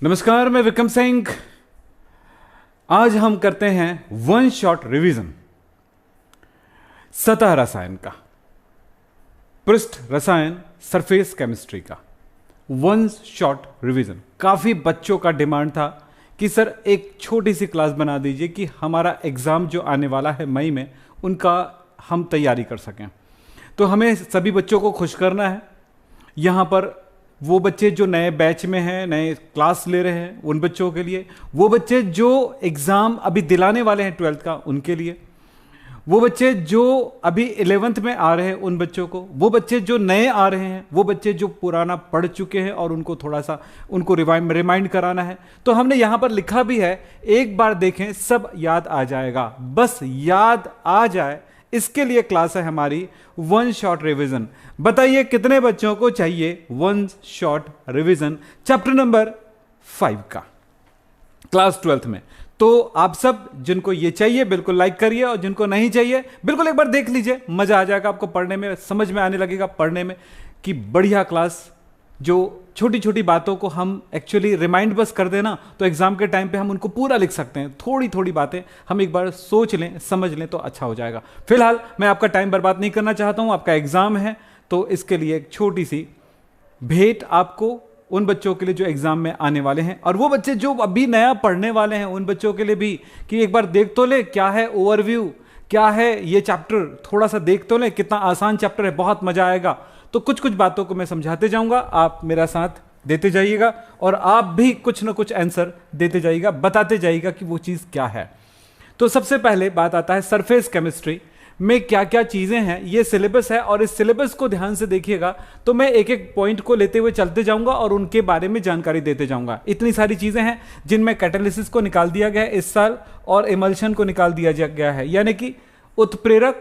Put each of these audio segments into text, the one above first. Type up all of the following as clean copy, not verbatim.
नमस्कार, मैं विक्रम सिंह। आज हम करते हैं वन शॉट रिवीजन सतह रसायन का, पृष्ठ रसायन, सरफेस केमिस्ट्री का वन शॉट रिवीजन। काफी बच्चों का डिमांड था कि सर एक छोटी सी क्लास बना दीजिए कि हमारा एग्जाम जो आने वाला है मई में उनका हम तैयारी कर सकें। तो हमें सभी बच्चों को खुश करना है। यहाँ पर वो बच्चे जो नए बैच में हैं, नए क्लास ले रहे हैं, उन बच्चों के लिए, वो बच्चे जो एग्ज़ाम अभी दिलाने वाले हैं 12th का, उनके लिए, वो बच्चे जो अभी 11th में आ रहे हैं उन बच्चों को, वो बच्चे जो नए आ रहे हैं, वो बच्चे जो पुराना पढ़ चुके हैं और उनको थोड़ा सा उनको रिमाइंड कराना है। तो हमने यहाँ पर लिखा भी है, एक बार देखें सब याद आ जाएगा, बस याद आ जाए, इसके लिए क्लास है हमारी वन शॉट रिवीजन। बताइए कितने बच्चों को चाहिए one shot revision chapter number 5 का, क्लास 12th में। तो आप सब जिनको ये चाहिए बिल्कुल लाइक करिए, और जिनको नहीं चाहिए बिल्कुल एक बार देख लीजिए, मजा आ जाएगा आपको पढ़ने में, समझ में आने लगेगा पढ़ने में कि बढ़िया क्लास। जो छोटी छोटी बातों को हम एक्चुअली रिमाइंड बस कर देना तो एग्जाम के टाइम पे हम उनको पूरा लिख सकते हैं। थोड़ी थोड़ी बातें हम एक बार सोच लें, समझ लें तो अच्छा हो जाएगा। फिलहाल मैं आपका टाइम बर्बाद नहीं करना चाहता हूं, आपका एग्जाम है तो इसके लिए एक छोटी सी भेंट आपको उन बच्चों के लिए जो एग्जाम में आने वाले हैं, और वो बच्चे जो अभी नया पढ़ने वाले हैं उन बच्चों के लिए भी कि एक बार देख तो ले क्या है ओवरव्यू, क्या है ये चैप्टर, थोड़ा सा देख तो ले, कितना आसान चैप्टर है, बहुत मजा आएगा। तो कुछ कुछ बातों को मैं समझाते जाऊंगा, आप मेरा साथ देते जाइएगा और आप भी कुछ ना कुछ आंसर देते जाइएगा, बताते जाइएगा कि वो चीज़ क्या है। तो सबसे पहले बात आता है सरफेस केमिस्ट्री में क्या क्या चीज़ें हैं। ये सिलेबस है और इस सिलेबस को ध्यान से देखिएगा तो मैं एक एक पॉइंट को लेते हुए चलते जाऊंगा और उनके बारे में जानकारी देते जाऊंगा। इतनी सारी चीज़ें हैं जिनमें कैटालिसिस को निकाल दिया गया है इस साल और इमल्शन को निकाल दिया गया है, यानी कि उत्प्रेरण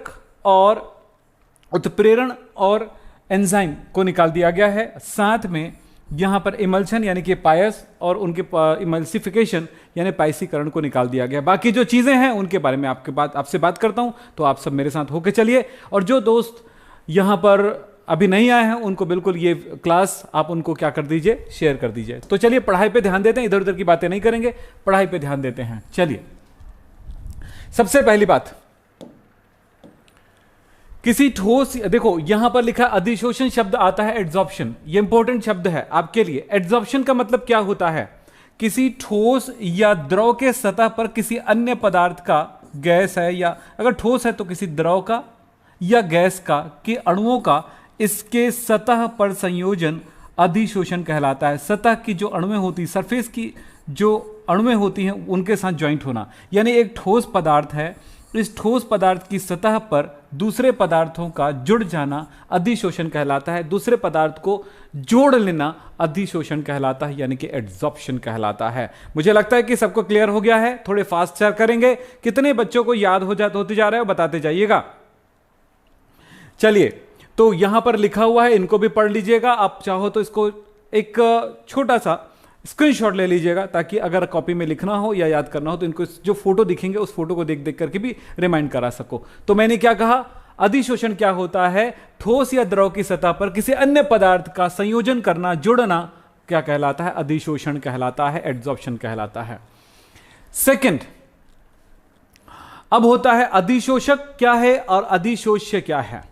और एंजाइम को निकाल दिया गया है। साथ में यहाँ पर इमल्शन यानी कि पायस और उनके इमल्सिफिकेशन यानी पाइसीकरण को निकाल दिया गया। बाकी जो चीज़ें हैं उनके बारे में आपसे बात करता हूँ, तो आप सब मेरे साथ होके चलिए। और जो दोस्त यहाँ पर अभी नहीं आए हैं उनको बिल्कुल ये क्लास आप उनको क्या कर दीजिए, शेयर कर दीजिए। तो चलिए पढ़ाई पे ध्यान देते हैं, इधर उधर की बातें नहीं करेंगे, पढ़ाई पे ध्यान देते हैं। चलिए सबसे पहली बात, किसी ठोस, देखो यहां पर लिखा अधिशोषण शब्द आता है एड्सॉर्प्शन, ये इंपॉर्टेंट शब्द है आपके लिए। एड्सॉर्प्शन का मतलब क्या होता है? किसी ठोस या द्रव के सतह पर किसी अन्य पदार्थ का, गैस है या अगर ठोस है तो किसी द्रव का या गैस का के अणुओं का इसके सतह पर संयोजन अधिशोषण कहलाता है। सतह की जो अणुएं होती, सरफेस की जो अणुएं होती हैं उनके साथ ज्वाइंट होना, यानी एक ठोस पदार्थ है, इस ठोस पदार्थ की सतह पर दूसरे पदार्थों का जुड़ जाना अधिशोषण कहलाता है। दूसरे पदार्थ को जोड़ लेना अधिशोषण कहलाता है, यानी कि एड्सॉर्प्शन कहलाता है। मुझे लगता है कि सबको क्लियर हो गया है। थोड़े फास्ट शेयर करेंगे, कितने बच्चों को याद होते जा रहे हो बताते जाइएगा। चलिए, तो यहां पर लिखा हुआ है, इनको भी पढ़ लीजिएगा। आप चाहो तो इसको एक छोटा सा स्क्रीनशॉट ले लीजिएगा, ताकि अगर कॉपी में लिखना हो या याद करना हो तो इनको जो फोटो दिखेंगे उस फोटो को देख देख करके भी रिमाइंड करा सको। तो मैंने क्या कहा, अधिशोषण क्या होता है? ठोस या द्रव की सतह पर किसी अन्य पदार्थ का संयोजन करना, जुड़ना क्या कहलाता है? अधिशोषण कहलाता है, एड्सॉर्प्शन कहलाता है। सेकंड, अब होता है अधिशोषक क्या है और अधिशोष्य क्या है।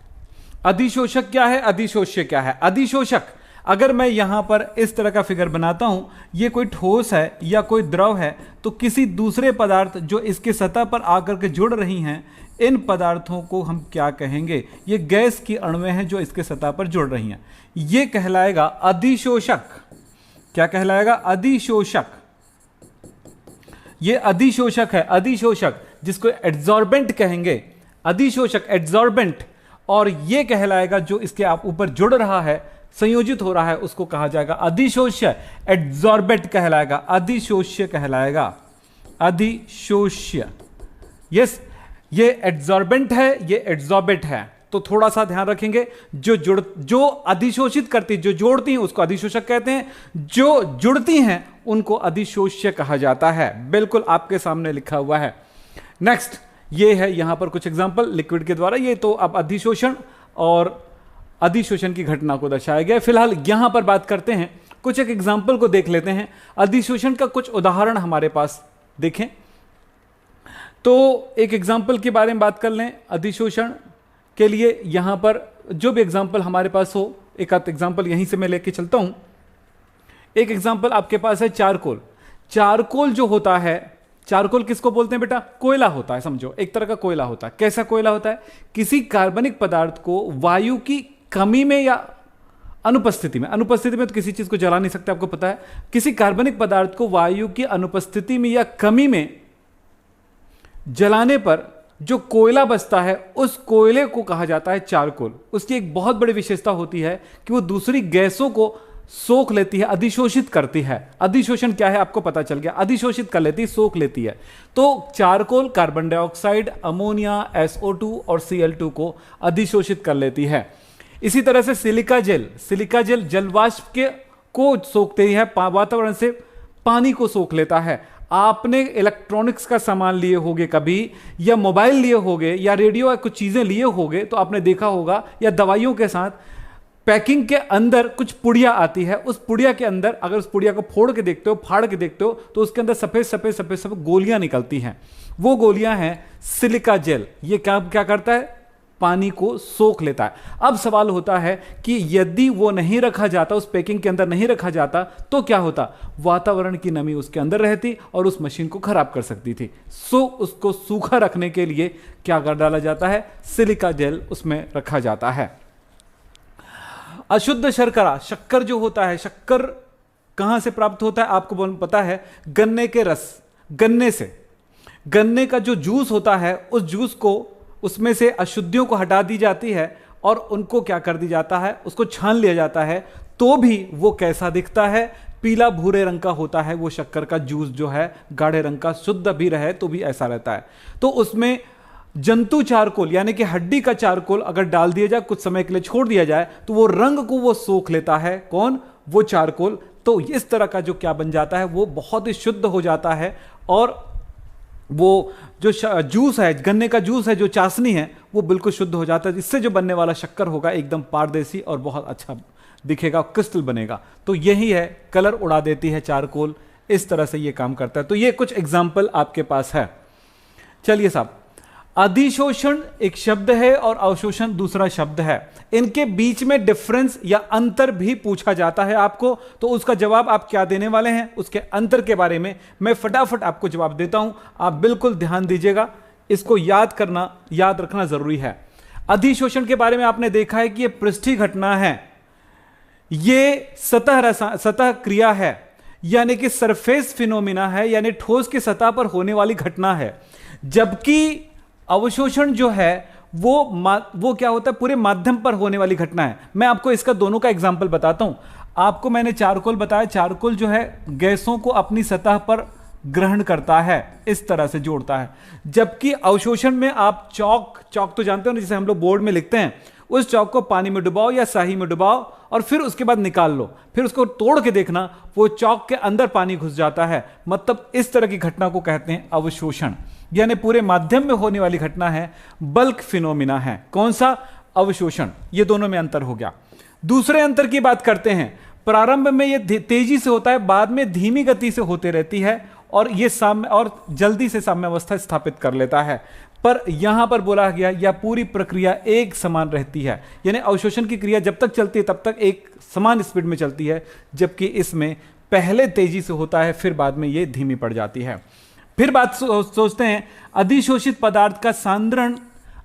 अधिशोषक क्या है, अधिशोष्य क्या है? अधिशोषक, अगर मैं यहां पर इस तरह का फिगर बनाता हूं, ये कोई ठोस है या कोई द्रव है, तो किसी दूसरे पदार्थ जो इसके सतह पर आकर के जुड़ रही हैं, इन पदार्थों को हम क्या कहेंगे? ये गैस की अणुएं हैं जो इसके सतह पर जुड़ रही हैं, ये कहलाएगा अधिशोषक। क्या कहलाएगा? अधिशोषक। ये अधिशोषक है, अधिशोषक, जिसको एड्सॉर्बेंट कहेंगे, अधिशोषक एड्सॉर्बेंट। और ये कहलाएगा जो इसके आप ऊपर जुड़ रहा है, संयोजित हो रहा है, उसको कहा जाएगा अधिशोष्य, एड्सॉर्बेंट कहलाएगा, अधिशोष्य कहलाएगा, अधिशोष्य। यस, ये एड्सॉर्बेंट है, ये एड्सॉर्बेंट है। तो थोड़ा सा ध्यान रखेंगे, जो अधिशोषित करती, जो जोड़ती हैं उसको अधिशोषक कहते हैं, जो जुड़ती हैं उनको अधिशोष्य कहा जाता है। बिल्कुल आपके सामने लिखा हुआ है। नेक्स्ट, ये है यहां पर कुछ एग्जांपल लिक्विड के द्वारा। ये तो अब अधिशोषण और अधिशोषण की घटना को दर्शाया गया है। फिलहाल यहां पर बात करते हैं कुछ एक एग्जाम्पल को देख लेते हैं। अधिशोषण का कुछ उदाहरण हमारे पास देखें तो एक एग्जाम्पल के बारे में बात कर लें। अधिशोषण के लिए यहां पर जो भी एग्जाम्पल हमारे पास हो, एक आध एग्जाम्पल यहीं से मैं लेके चलता हूं। एक एग्जाम्पल आपके पास है चारकोल। चारकोल जो होता है, चारकोल किसको बोलते हैं बेटा? कोयला होता है, समझो एक तरह का कोयला होता है। कैसा कोयला होता है? किसी कार्बनिक पदार्थ को वायु की कमी में या अनुपस्थिति में, अनुपस्थिति में तो किसी चीज को जला नहीं सकते, आपको पता है। किसी कार्बनिक पदार्थ को वायु की अनुपस्थिति में या कमी में जलाने पर जो कोयला बचता है, उस कोयले को कहा जाता है चारकोल। उसकी एक बहुत बड़ी विशेषता होती है कि वो दूसरी गैसों को सोख लेती है, अधिशोषित करती है। अधिशोषण क्या है आपको पता चल गया, अधिशोषित कर लेती है, सोख लेती है। तो charcoal carbon dioxide, ammonia, SO2 और Cl2 को अधिशोषित कर लेती है। इसी तरह से सिलिका जेल, सिलिका जेल जलवाष्प के को सोखते है, वातावरण से पानी को सोख लेता है। आपने इलेक्ट्रॉनिक्स का सामान लिए होगे कभी, या मोबाइल लिए होगे, या रेडियो या कुछ चीजें लिए होगे, तो आपने देखा होगा, या दवाइयों के साथ पैकिंग के अंदर कुछ पुड़िया आती है। उस पुड़िया के अंदर अगर उस पुड़िया को फोड़ के देखते हो, फाड़ के देखते हो, तो उसके अंदर सफेद सफेद सफेद सफेद गोलियां निकलती हैं। वो गोलियां हैं सिलिका जेल। ये क्या क्या करता है? पानी को सोख लेता है। अब सवाल होता है कि यदि वो नहीं रखा जाता, उस पैकिंग के अंदर नहीं रखा जाता, तो क्या होता? वातावरण की नमी उसके अंदर रहती और उस मशीन को खराब कर सकती थी। सो उसको सूखा रखने के लिए क्या कर डाला जाता है? सिलिका जेल उसमें रखा जाता है। अशुद्ध शर्करा, शक्कर जो होता है, शक्कर कहां से प्राप्त होता है आपको पता है? गन्ने के रस, गन्ने से। गन्ने का जो जूस होता है, उस जूस को, उसमें से अशुद्धियों को हटा दी जाती है और उनको क्या कर दी जाता है? उसको छान लिया जाता है। तो भी वो कैसा दिखता है? पीला भूरे रंग का होता है। वो शक्कर का जूस जो है गाढ़े रंग का, शुद्ध भी रहे तो भी ऐसा रहता है। तो उसमें जंतु चारकोल यानी कि हड्डी का चारकोल अगर डाल दिया जाए, कुछ समय के लिए छोड़ दिया जाए, तो वो रंग को वो सोख लेता है। कौन? वो चारकोल। तो इस तरह का जो क्या बन जाता है, वो बहुत ही शुद्ध हो जाता है। और वो जो जूस है, गन्ने का जूस है, जो चाशनी है, वो बिल्कुल शुद्ध हो जाता है। इससे जो बनने वाला शक्कर होगा एकदम पारदर्शी और बहुत अच्छा दिखेगा, क्रिस्टल बनेगा। तो यही है, कलर उड़ा देती है चारकोल। इस तरह से ये काम करता है। तो ये कुछ एग्जाम्पल आपके पास है। चलिए साहब, अधिशोषण एक शब्द है और अवशोषण दूसरा शब्द है। इनके बीच में डिफरेंस या अंतर भी पूछा जाता है आपको, तो उसका जवाब आप क्या देने वाले हैं, उसके अंतर के बारे में मैं फटाफट आपको जवाब देता हूं। आप बिल्कुल ध्यान दीजिएगा, इसको याद रखना जरूरी है। अधिशोषण के बारे में आपने देखा है कि यह पृष्ठीय घटना है, यह सतह क्रिया है, यानी कि सरफेस फिनोमिना है, यानी ठोस की सतह पर होने वाली घटना है। जबकि अवशोषण जो है वो क्या होता है? पूरे माध्यम पर होने वाली घटना है। मैं आपको इसका दोनों का एग्जांपल बताता हूं। आपको मैंने चारकोल बताया, चारकोल जो है गैसों को अपनी सतह पर ग्रहण करता है, इस तरह से जोड़ता है। जबकि अवशोषण में आप चौक तो जानते हो ना, जिसे हम लोग बोर्ड में लिखते हैं, उस चौक को पानी में डुबाओ या स्याही में डुबाओ और फिर उसके बाद निकाल लो, फिर उसको तोड़ के देखना, वो चौक के अंदर पानी घुस जाता है। मतलब इस तरह की घटना को कहते हैं अवशोषण, यानी पूरे माध्यम में होने वाली घटना है, बल्क फिनोमिना है। कौन सा? अवशोषण। ये दोनों में अंतर हो गया। दूसरे अंतर की बात करते हैं। प्रारंभ में ये तेजी से होता है, बाद में धीमी गति से होते रहती है और ये साम्य और जल्दी से साम्यावस्था स्थापित कर लेता है। पर यहां पर बोला गया यह पूरी प्रक्रिया एक समान रहती है, यानी अवशोषण की क्रिया जब तक चलती है तब तक एक समान स्पीड में चलती है, जबकि इसमें पहले तेजी से होता है, फिर बाद में ये धीमी पड़ जाती है। फिर बात सोचते हैं, अधिशोषित पदार्थ का सांद्रण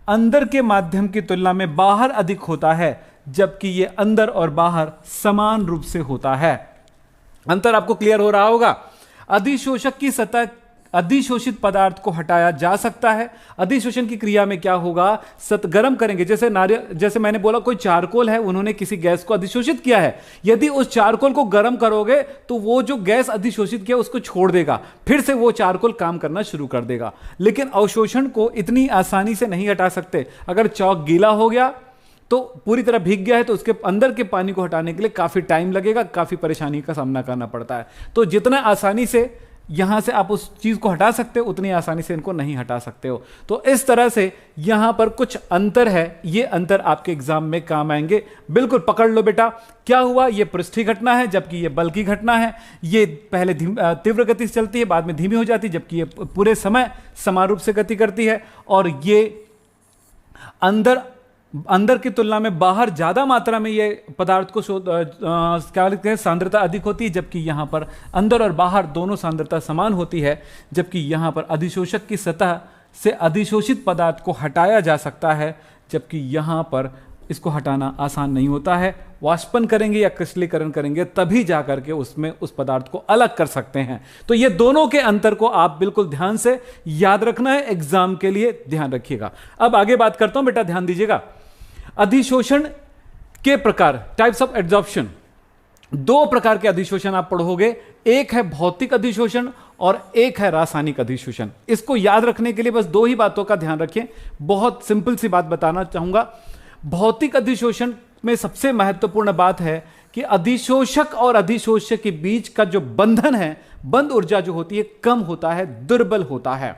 अंदर के माध्यम की तुलना में बाहर अधिक होता है, जबकि ये अंदर और बाहर समान रूप से होता है। अंतर आपको क्लियर हो रहा होगा। अधिशोषक की सतह, अधिशोषित पदार्थ को हटाया जा सकता है। अधिशोषण की क्रिया में क्या होगा? गर्म करेंगे, जैसे मैंने बोला कोई चारकोल है, उन्होंने किसी गैस को अधिशोषित किया है। यदि उस चारकोल को गर्म करोगे तो वो जो गैस अधिशोषित किया उसको छोड़ देगा, फिर से वो चारकोल काम करना शुरू कर देगा। लेकिन अवशोषण को इतनी आसानी से नहीं हटा सकते। अगर चौक गीला हो गया तो पूरी तरह भीग गया है, तो उसके अंदर के पानी को हटाने के लिए काफी टाइम लगेगा, काफी परेशानी का सामना करना पड़ता है। तो जितना आसानी से यहां से आप उस चीज को हटा सकते हो, उतनी आसानी से इनको नहीं हटा सकते हो। तो इस तरह से यहां पर कुछ अंतर है, ये अंतर आपके एग्जाम में काम आएंगे। बिल्कुल पकड़ लो बेटा, क्या हुआ, ये पृष्ठीय घटना है जबकि ये बल की घटना है। ये पहले तीव्र गति से चलती है, बाद में धीमी हो जाती है, जबकि ये पूरे समय समान रूप से गति करती है। और ये अंदर की तुलना में बाहर ज्यादा मात्रा में ये पदार्थ को क्या लिखते हैं, सांद्रता अधिक होती है, जबकि यहां पर अंदर और बाहर दोनों सांद्रता समान होती है। जबकि यहां पर अधिशोषक की सतह से अधिशोषित पदार्थ को हटाया जा सकता है, जबकि यहां पर इसको हटाना आसान नहीं होता है। वाष्पन करेंगे या क्रिस्टलीकरण करेंगे तभी जाकर के उसमें उस पदार्थ को अलग कर सकते हैं। तो ये दोनों के अंतर को आप बिल्कुल ध्यान से याद रखना है, एग्जाम के लिए ध्यान रखिएगा। अब आगे बात करता हूं बेटा, ध्यान दीजिएगा। अधिशोषण के प्रकार, टाइप्स ऑफ एड्सॉर्प्शन। दो प्रकार के अधिशोषण आप पढ़ोगे, एक है भौतिक अधिशोषण और एक है रासायनिक अधिशोषण। इसको याद रखने के लिए बस दो ही बातों का ध्यान रखें। बहुत सिंपल सी बात बताना चाहूंगा। भौतिक अधिशोषण में सबसे महत्वपूर्ण बात है कि अधिशोषक और अधिशोष्य के बीच का जो बंधन है, बंध ऊर्जा जो होती है कम होता है, दुर्बल होता है।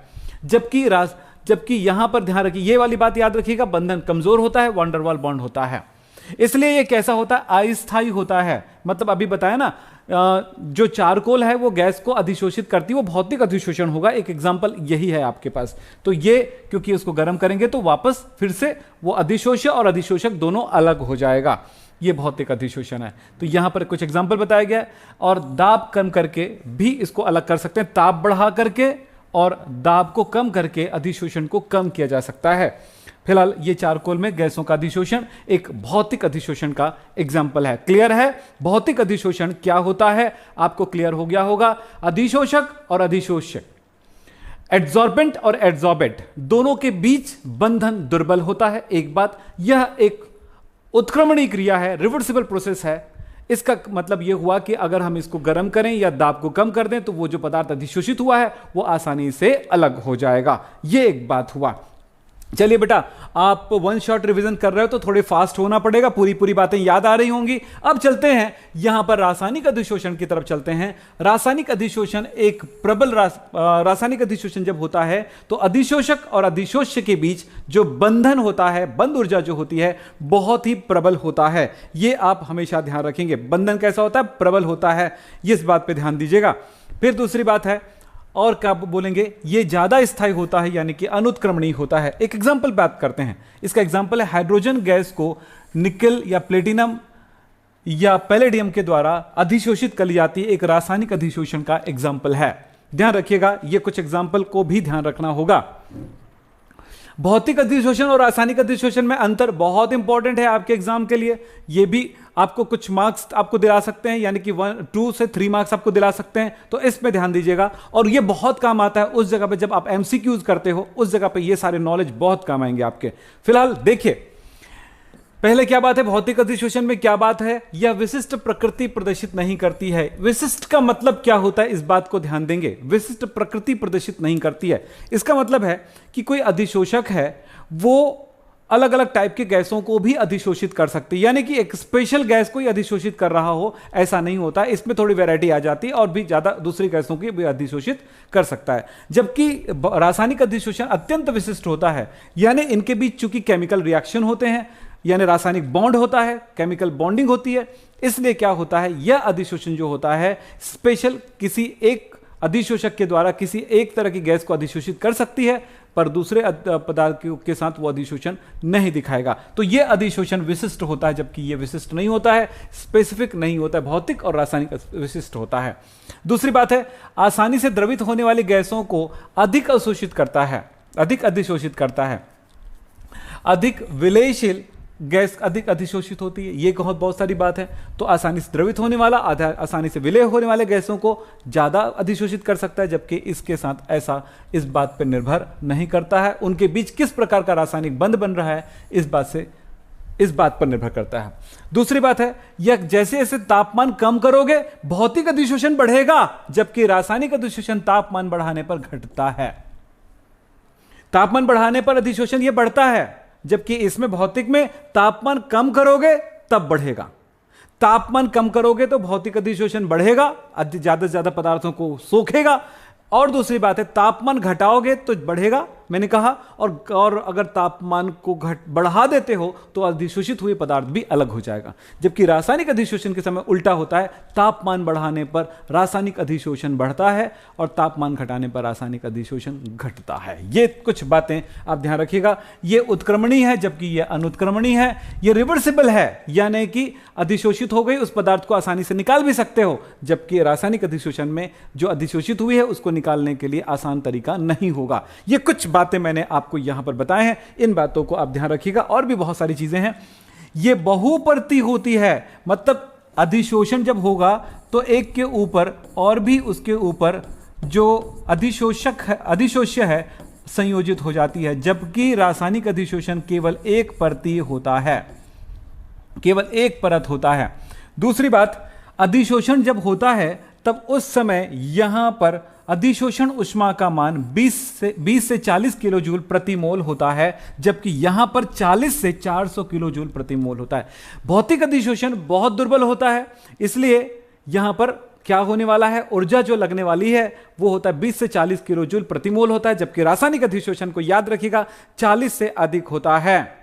जबकि यहां पर ध्यान रखिए, ये वाली बात याद रखिएगा, बंधन कमजोर होता है, वंडरवाल बॉन्ड होता है। इसलिए ये कैसा होता है, अस्थायी होता है। मतलब अभी बताया ना, जो चारकोल है वो गैस को अधिशोषित करती है, वो भौतिक अधिशोषण होगा। एक एग्जांपल यही है आपके पास। तो ये क्योंकि उसको गर्म करेंगे तो वापस फिर से वो अधिशोष्य और अधिशोषक दोनों अलग हो जाएगा। ये भौतिक अधिशोषण है। तो यहां पर कुछ एग्जांपल बताया गया है। और दाब कम करके भी इसको अलग कर सकते हैं, ताप बढ़ा करके और दाब को कम करके अधिशोषण को कम किया जा सकता है। फिलहाल ये चारकोल में गैसों का अधिशोषण एक भौतिक अधिशोषण का एग्जाम्पल है। क्लियर है भौतिक अधिशोषण क्या होता है, आपको क्लियर हो गया होगा। अधिशोषक और अधिशोष्य, एड्सॉर्बेंट और एड्सॉर्बेट, दोनों के बीच बंधन दुर्बल होता है। एक बात, यह एक उत्क्रमणीय क्रिया है, रिवर्सिबल प्रोसेस है। इसका मतलब यह हुआ कि अगर हम इसको गर्म करें या दाब को कम कर दें तो वो जो पदार्थ अधिशोषित हुआ है वो आसानी से अलग हो जाएगा। यह एक बात हुआ। चलिए बेटा, आप वन शॉट रिवीजन कर रहे हो तो थोड़े फास्ट होना पड़ेगा, पूरी बातें याद आ रही होंगी। अब चलते हैं यहां पर रासायनिक अधिशोषण की तरफ चलते हैं। रासायनिक अधिशोषण एक प्रबल रासायनिक अधिशोषण जब होता है तो अधिशोषक और अधिशोष्य के बीच जो बंधन होता है, बंध ऊर्जा जो होती है, बहुत ही प्रबल होता है। यह आप हमेशा ध्यान रखेंगे। बंधन कैसा होता है, प्रबल होता है। इस बात पर ध्यान दीजिएगा। फिर दूसरी बात है, और क्या बोलेंगे, ये ज्यादा स्थायी होता है, यानी कि अनुत्क्रमणीय होता है। एक एग्जांपल बात करते हैं। इसका एग्जांपल है हाइड्रोजन गैस को निकेल या प्लेटिनम या पैलेडियम के द्वारा अधिशोषित कर ली जाती है। एक रासायनिक अधिशोषण का एग्जांपल है। ध्यान रखिएगा, ये कुछ एग्जांपल को भी ध्यान रखना होगा। भौतिक अधिशोषण और रासायनिक अधिशोषण में अंतर बहुत इंपॉर्टेंट है आपके एग्जाम के लिए। यह भी आपको कुछ मार्क्स आपको दिला सकते हैं, यानी कि 2 से 3 मार्क्स आपको दिला सकते हैं। तो इसमें ध्यान दीजिएगा। और यह बहुत काम आता है उस जगह पे जब आप एमसीक्यूज करते हो, उस जगह पे ये सारे नॉलेज बहुत काम आएंगे आपके। फिलहाल देखिए, पहले क्या बात है, भौतिक अधिशोषण में क्या बात है, यह विशिष्ट प्रकृति प्रदर्शित नहीं करती है। विशिष्ट का मतलब क्या होता है, इस बात को ध्यान देंगे। विशिष्ट प्रकृति प्रदर्शित नहीं करती है, इसका मतलब है कि कोई अधिशोषक है वो अलग अलग टाइप के गैसों को भी अधिशोषित कर सकती है। यानी कि एक स्पेशल गैस को ही अधिशोषित कर रहा हो, ऐसा नहीं होता। इसमें थोड़ी वैरायटी आ जाती है और भी ज्यादा दूसरी गैसों की भी अधिशोषित कर सकता है। जबकि रासायनिक अधिशोषण अत्यंत विशिष्ट होता है, यानी इनके बीच चूंकि केमिकल रिएक्शन होते हैं, यानी रासायनिक बॉन्ड होता है, केमिकल बॉन्डिंग होती है, इसलिए क्या होता है, यह अधिशोषण जो होता है स्पेशल किसी एक अधिशोषक के द्वारा किसी एक तरह की गैस को अधिशोषित कर सकती है, पर दूसरे पदार्थ के साथ वो अधिशोषण नहीं दिखाएगा। तो यह अधिशोषण विशिष्ट होता है, जबकि यह विशिष्ट नहीं होता है, स्पेसिफिक नहीं होता है। भौतिक और रासायनिक विशिष्ट होता है। दूसरी बात है, आसानी से द्रवित होने वाली गैसों को अधिक अवशोषित करता है, अधिक अधिशोषित करता है। अधिक विलयशील गैस अधिक अधिशोषित होती है, ये बहुत सारी बात है। तो आसानी से द्रवित होने वाला, आसानी से विलय होने वाले गैसों को ज्यादा अधिशोषित कर सकता है, जबकि इसके साथ ऐसा इस बात पर निर्भर नहीं करता है। उनके बीच किस प्रकार का रासायनिक बंध बन रहा है, इस बात पर निर्भर करता है। दूसरी बात है, यह जैसे जैसे तापमान कम करोगे भौतिक अधिशोषण बढ़ेगा, जबकि रासायनिक अधिशोषण तापमान बढ़ाने पर घटता है। तापमान बढ़ाने पर अधिशोषण यह बढ़ता है, जबकि इसमें भौतिक में तापमान कम करोगे तब बढ़ेगा। तापमान कम करोगे तो भौतिक अधिशोषण बढ़ेगा, ज्यादा से ज्यादा पदार्थों को सोखेगा। और दूसरी बात है, तापमान घटाओगे तो बढ़ेगा, मैंने कहा। और अगर तापमान को बढ़ा देते हो तो अधिशोषित हुए पदार्थ भी अलग हो जाएगा। जबकि रासायनिक अधिशोषण के समय उल्टा होता है, तापमान बढ़ाने पर रासायनिक अधिशोषण बढ़ता है और तापमान घटाने पर रासायनिक अधिशोषण घटता है। ये कुछ बातें आप ध्यान रखिएगा। ये उत्क्रमणीय है जबकि ये अनुत्क्रमणीय है। ये रिवर्सिबल है, यानी कि अधिशोषित हो गई उस पदार्थ को आसानी से निकाल भी सकते हो, जबकि रासायनिक अधिशोषण में जो अधिशोषित हुई है उसको निकालने के लिए आसान तरीका नहीं होगा। ये कुछ बातें मैंने आपको यहां पर बताए हैं, इन बातों को आप ध्यान रखिएगा। और भी बहुत सारी चीजें हैं। ये बहुपरती होती है, मतलब अधिशोषण जब होगा तो एक के ऊपर और भी उसके ऊपर जो अधिशोष्य है संयोजित हो जाती है, जबकि रासायनिक अधिशोषण केवल एक परतीय होता है, केवल एक परत होता है। दूसरी बात, अधिशोषण जब होता है तब उस समय यहां पर अधिशोषण ऊष्मा का मान 20 से 40 किलो जूल प्रति मोल होता है, जबकि यहां पर 40 से 400 किलो जूल प्रति मोल होता है। भौतिक अधिशोषण बहुत दुर्बल होता है, इसलिए यहां पर क्या होने वाला है, ऊर्जा जो लगने वाली है वो होता है 20 से 40 किलो जूल प्रति मोल होता है, जबकि रासायनिक अधिशोषण को याद रखिएगा 40 से अधिक होता है।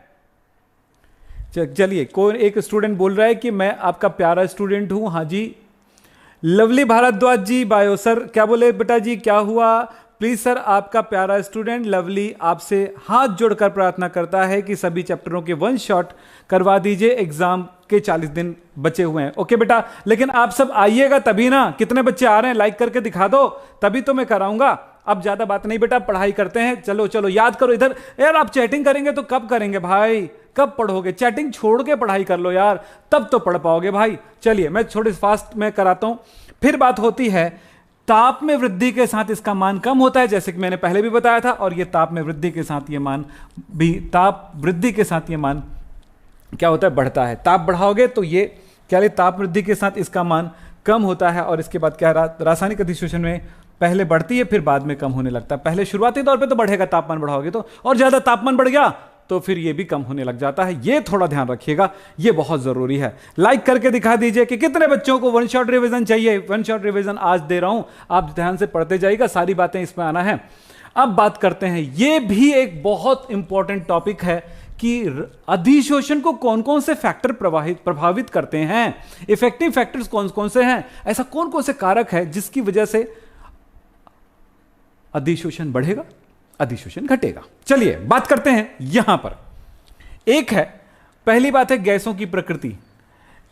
चलिए, कोई एक स्टूडेंट बोल रहा है कि मैं आपका प्यारा स्टूडेंट हूं। हाँ जी, लवली भारद्वाज जी, बायो सर, क्या बोले बेटा जी, क्या हुआ? प्लीज सर, आपका प्यारा स्टूडेंट लवली आपसे हाथ जोड़कर प्रार्थना करता है कि सभी चैप्टरों के वन शॉट करवा दीजिए, एग्जाम के 40 दिन बचे हुए हैं। ओके बेटा, लेकिन आप सब आइएगा तभी ना। कितने बच्चे आ रहे हैं लाइक करके दिखा दो, तभी तो मैं कराऊंगा। अब ज्यादा बात नहीं बेटा, पढ़ाई करते हैं। चलो चलो याद करो इधर। यार आप चैटिंग करेंगे तो कब करेंगे भाई, कब पढ़ोगे? चैटिंग छोड़ के पढ़ाई कर लो यार, तब तो पढ़ पाओगे भाई। चलिए मैं थोड़े फास्ट में कराता हूं। फिर बात होती है ताप में वृद्धि के साथ इसका मान कम होता है, जैसे कि मैंने पहले भी बताया था। और ये ताप में वृद्धि के साथ ये मान भी, ताप वृद्धि के साथ ये मान क्या होता है, बढ़ता है। ताप बढ़ाओगे तो ये क्या, ताप वृद्धि के साथ इसका मान कम होता है। और इसके बाद क्या, रासायनिक अधिशोषण में पहले बढ़ती है फिर बाद में कम होने लगता है। पहले शुरुआती तौर पे तो बढ़ेगा, तापमान बढ़ाओगे तो, और ज्यादा तापमान बढ़ गया तो फिर ये भी कम होने लग जाता है। ये थोड़ा ध्यान रखिएगा, ये बहुत जरूरी है। लाइक करके दिखा दीजिए कि कितने बच्चों को वन शॉट रिवीजन चाहिए। वन शॉट रिवीजन आज दे रहा हूं, आप ध्यान से पढ़ते जाइएगा, सारी बातें इसमें आना है। अब बात करते हैं, ये भी एक बहुत इंपॉर्टेंट टॉपिक है कि अधिशोषण को कौन कौन से फैक्टर प्रभावित करते हैं, इफेक्टिव फैक्टर्स कौन कौन से हैं, ऐसा कौन कौन से कारक है जिसकी वजह से अधिशोषण बढ़ेगा, अधिशोषण घटेगा। चलिए बात करते हैं। यहां पर एक है, पहली बात है गैसों की प्रकृति।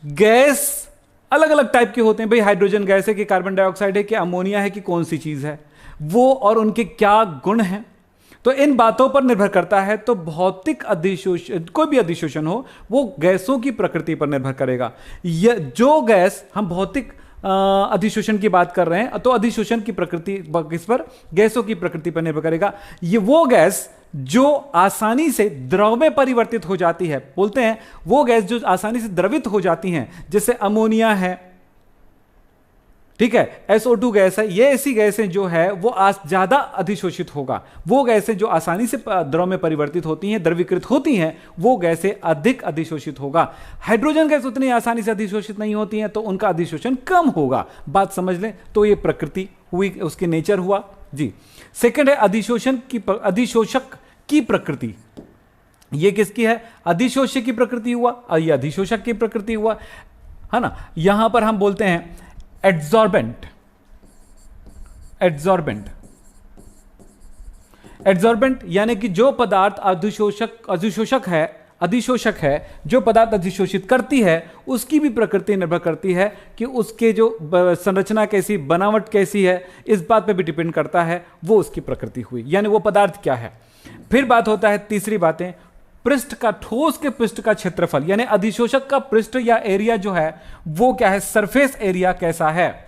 गैस अलग अलग टाइप के होते हैं भाई। हाइड्रोजन गैस है कि कार्बन डाइऑक्साइड है कि अमोनिया है कि कौन सी चीज है वो, और उनके क्या गुण हैं, तो इन बातों पर निर्भर करता है। तो भौतिक अधिशोषण, कोई भी अधिशोषण हो, वो गैसों की प्रकृति पर निर्भर करेगा। जो गैस हम भौतिक अधिशोषण की बात कर रहे हैं, तो अधिशोषण की प्रकृति किस पर, गैसों की प्रकृति पर निर्भर करेगा। ये वो गैस जो आसानी से द्रव में परिवर्तित हो जाती है, बोलते हैं वो गैस जो आसानी से द्रवित हो जाती हैं, जैसे अमोनिया है, ठीक है, SO2 गैस है। ये ऐसी गैसें जो है वो ज्यादा अधिशोषित होगा। वो गैसें जो आसानी से द्रव में परिवर्तित होती हैं, द्रवीकृत होती हैं, वो गैसें अधिक अधिशोषित होगा। हाइड्रोजन गैस उतनी आसानी से अधिशोषित नहीं होती हैं, तो उनका अधिशोषण कम होगा। बात समझ लें, तो ये प्रकृति हुई, उसके नेचर हुआ जी। सेकंड है अधिशोषक की प्रकृति। ये किसकी है, अधिशोष्य की प्रकृति हुआ, और ये अधिशोषक की प्रकृति हुआ, है ना। यहां पर हम बोलते हैं एड्सॉर्बेंट। एड्सॉर्बेंट यानी कि जो पदार्थ अधिशोषक है, जो पदार्थ अधिशोषित करती है, उसकी भी प्रकृति निर्भर करती है कि उसके जो संरचना कैसी, बनावट कैसी है, इस बात पे भी डिपेंड करता है, वो उसकी प्रकृति हुई, यानी वो पदार्थ क्या है। फिर बात होता है, तीसरी बातें, पृष्ठ का, ठोस के पृष्ठ का क्षेत्रफल, यानी अधिशोषक का पृष्ठ या एरिया जो है वो क्या है, सरफेस एरिया कैसा है।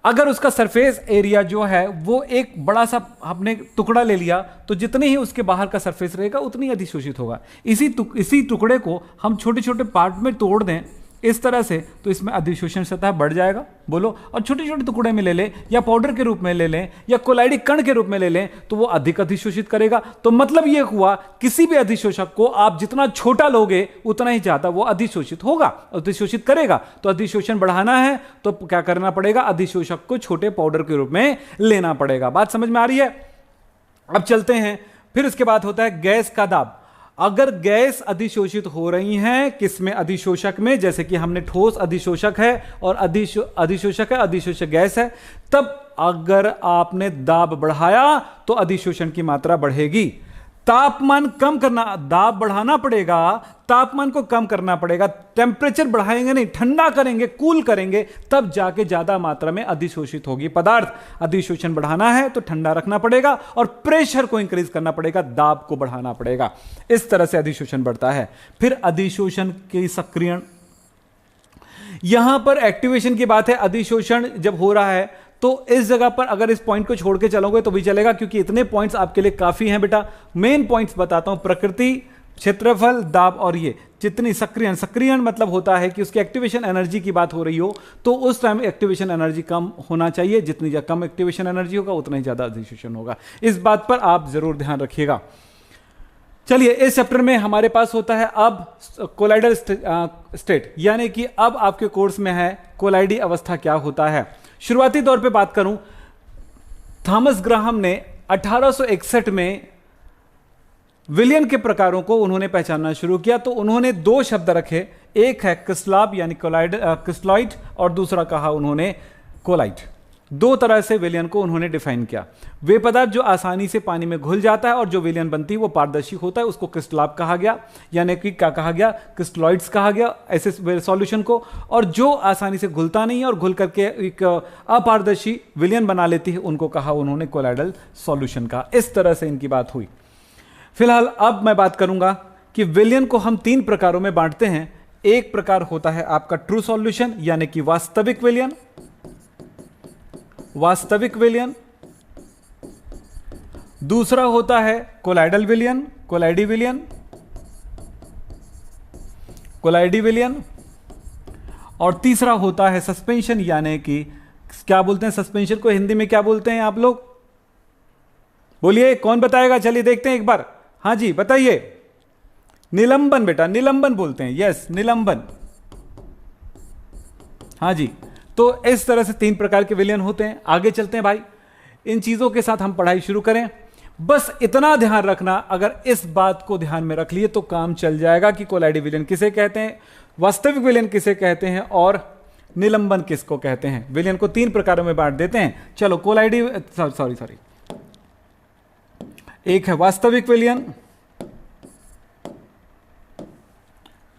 अगर उसका सरफेस एरिया जो है वो एक बड़ा सा आपने टुकड़ा ले लिया, तो जितने ही उसके बाहर का सरफेस रहेगा उतनी अधिशोषित होगा। इसी टुकड़े को हम छोटे छोटे पार्ट में तोड़ दें इस तरह से तो इसमें अधिशोषण सतह बढ़ जाएगा, बोलो। और छोटे छोटे टुकड़े में ले लें या पाउडर के रूप में ले लें या कोलाइडी कण के रूप में ले लें तो वो अधिक अधिशोषित करेगा। तो मतलब ये हुआ किसी भी अधिशोषक को आप जितना छोटा लोगे उतना ही ज्यादा वो अधिशोषित होगा, अधिशोषित करेगा। तो अधिशोषण बढ़ाना है तो क्या करना पड़ेगा, अधिशोषक को छोटे पाउडर के रूप में लेना पड़ेगा। बात समझ में आ रही है? अब चलते हैं, फिर उसके बाद होता है गैस का दाब। अगर गैस अधिशोषित हो रही हैं किसमें, अधिशोषक में, जैसे कि हमने ठोस अधिशोषक है और अधिशोषक है, अधिशोषक गैस है, तब अगर आपने दाब बढ़ाया तो अधिशोषण की मात्रा बढ़ेगी। तापमान कम करना, दाब बढ़ाना पड़ेगा, तापमान को कम करना पड़ेगा। टेम्परेचर बढ़ाएंगे नहीं, ठंडा करेंगे, कूल करेंगे, तब जाके ज्यादा मात्रा में अधिशोषित होगी पदार्थ। अधिशोषण बढ़ाना है तो ठंडा रखना पड़ेगा और प्रेशर को इंक्रीज करना पड़ेगा, दाब को बढ़ाना पड़ेगा। इस तरह से अधिशोषण बढ़ता है। फिर अधिशोषण की सक्रियण, यहां पर एक्टिवेशन की बात है। अधिशोषण जब हो रहा है तो इस जगह पर अगर इस पॉइंट को छोड़ के चलोगे तो भी चलेगा, क्योंकि इतने पॉइंट्स आपके लिए काफी हैं बेटा। मेन पॉइंट्स बताता हूं, प्रकृति, क्षेत्रफल, दाब और ये जितनी सक्रियण। सक्रियण मतलब होता है कि उसकी एक्टिवेशन एनर्जी की बात हो रही हो तो उस टाइम एक्टिवेशन एनर्जी कम होना चाहिए। जितनी कम एक्टिवेशन एनर्जी होगा उतना ही ज्यादा अधिशोषण होगा। इस बात पर आप जरूर ध्यान रखिएगा। चलिए, इस चैप्टर में हमारे पास होता है अब कोलाइडल स्टेट, यानी कि अब आपके कोर्स में है कोलाइडी अवस्था क्या होता है। शुरुआती तौर पे बात करूं, थॉमस ग्राहम ने 1861 में विलियन के प्रकारों को उन्होंने पहचानना शुरू किया। तो उन्होंने दो शब्द रखे, एक है क्रिस्टलाब यानी क्रिस्टलॉइड और दूसरा कहा उन्होंने कोलाइट। दो तरह से विलियन को उन्होंने डिफाइन किया। वे पदार्थ जो आसानी से पानी में घुल जाता है और जो विलियन बनती है वो पारदर्शी होता है, उसको क्रिस्टलाब कहा गया, यानी कि क्या कहा गया, क्रिस्टलॉइड्स कहा गया ऐसे सॉल्यूशन को। और जो आसानी से घुलता नहीं है और घुल करके एक अपारदर्शी विलियन बना लेती है उनको कहा उन्होंने कोलाइडल सॉल्यूशन का। इस तरह से इनकी बात हुई। फिलहाल अब मैं बात करूंगा कि विलियन को हम तीन प्रकारों में बांटते हैं। एक प्रकार होता है आपका ट्रू सॉल्यूशन यानी कि वास्तविक विलियन, वास्तविक विलियन। दूसरा होता है कोलाइडल विलियन, कोलाइडी विलियन, कोलाइडी विलियन। और तीसरा होता है सस्पेंशन, यानी कि क्या बोलते हैं सस्पेंशन को हिंदी में, क्या बोलते हैं आप लोग, बोलिए कौन बताएगा। चलिए देखते हैं एक बार। हाँ जी बताइए। निलंबन बेटा, निलंबन बोलते हैं, यस निलंबन। हाँ जी, तो इस तरह से तीन प्रकार के विलियन होते हैं। आगे चलते हैं भाई, इन चीजों के साथ हम पढ़ाई शुरू करें। बस इतना ध्यान रखना, अगर इस बात को ध्यान में रख लिए तो काम चल जाएगा कि कोलाइडी विलियन किसे कहते हैं, वास्तविक विलियन किसे कहते हैं और निलंबन किसको कहते हैं। विलियन को तीन प्रकारों में बांट देते हैं। चलो कोलाइडी, सॉरी, एक है वास्तविक विलियन,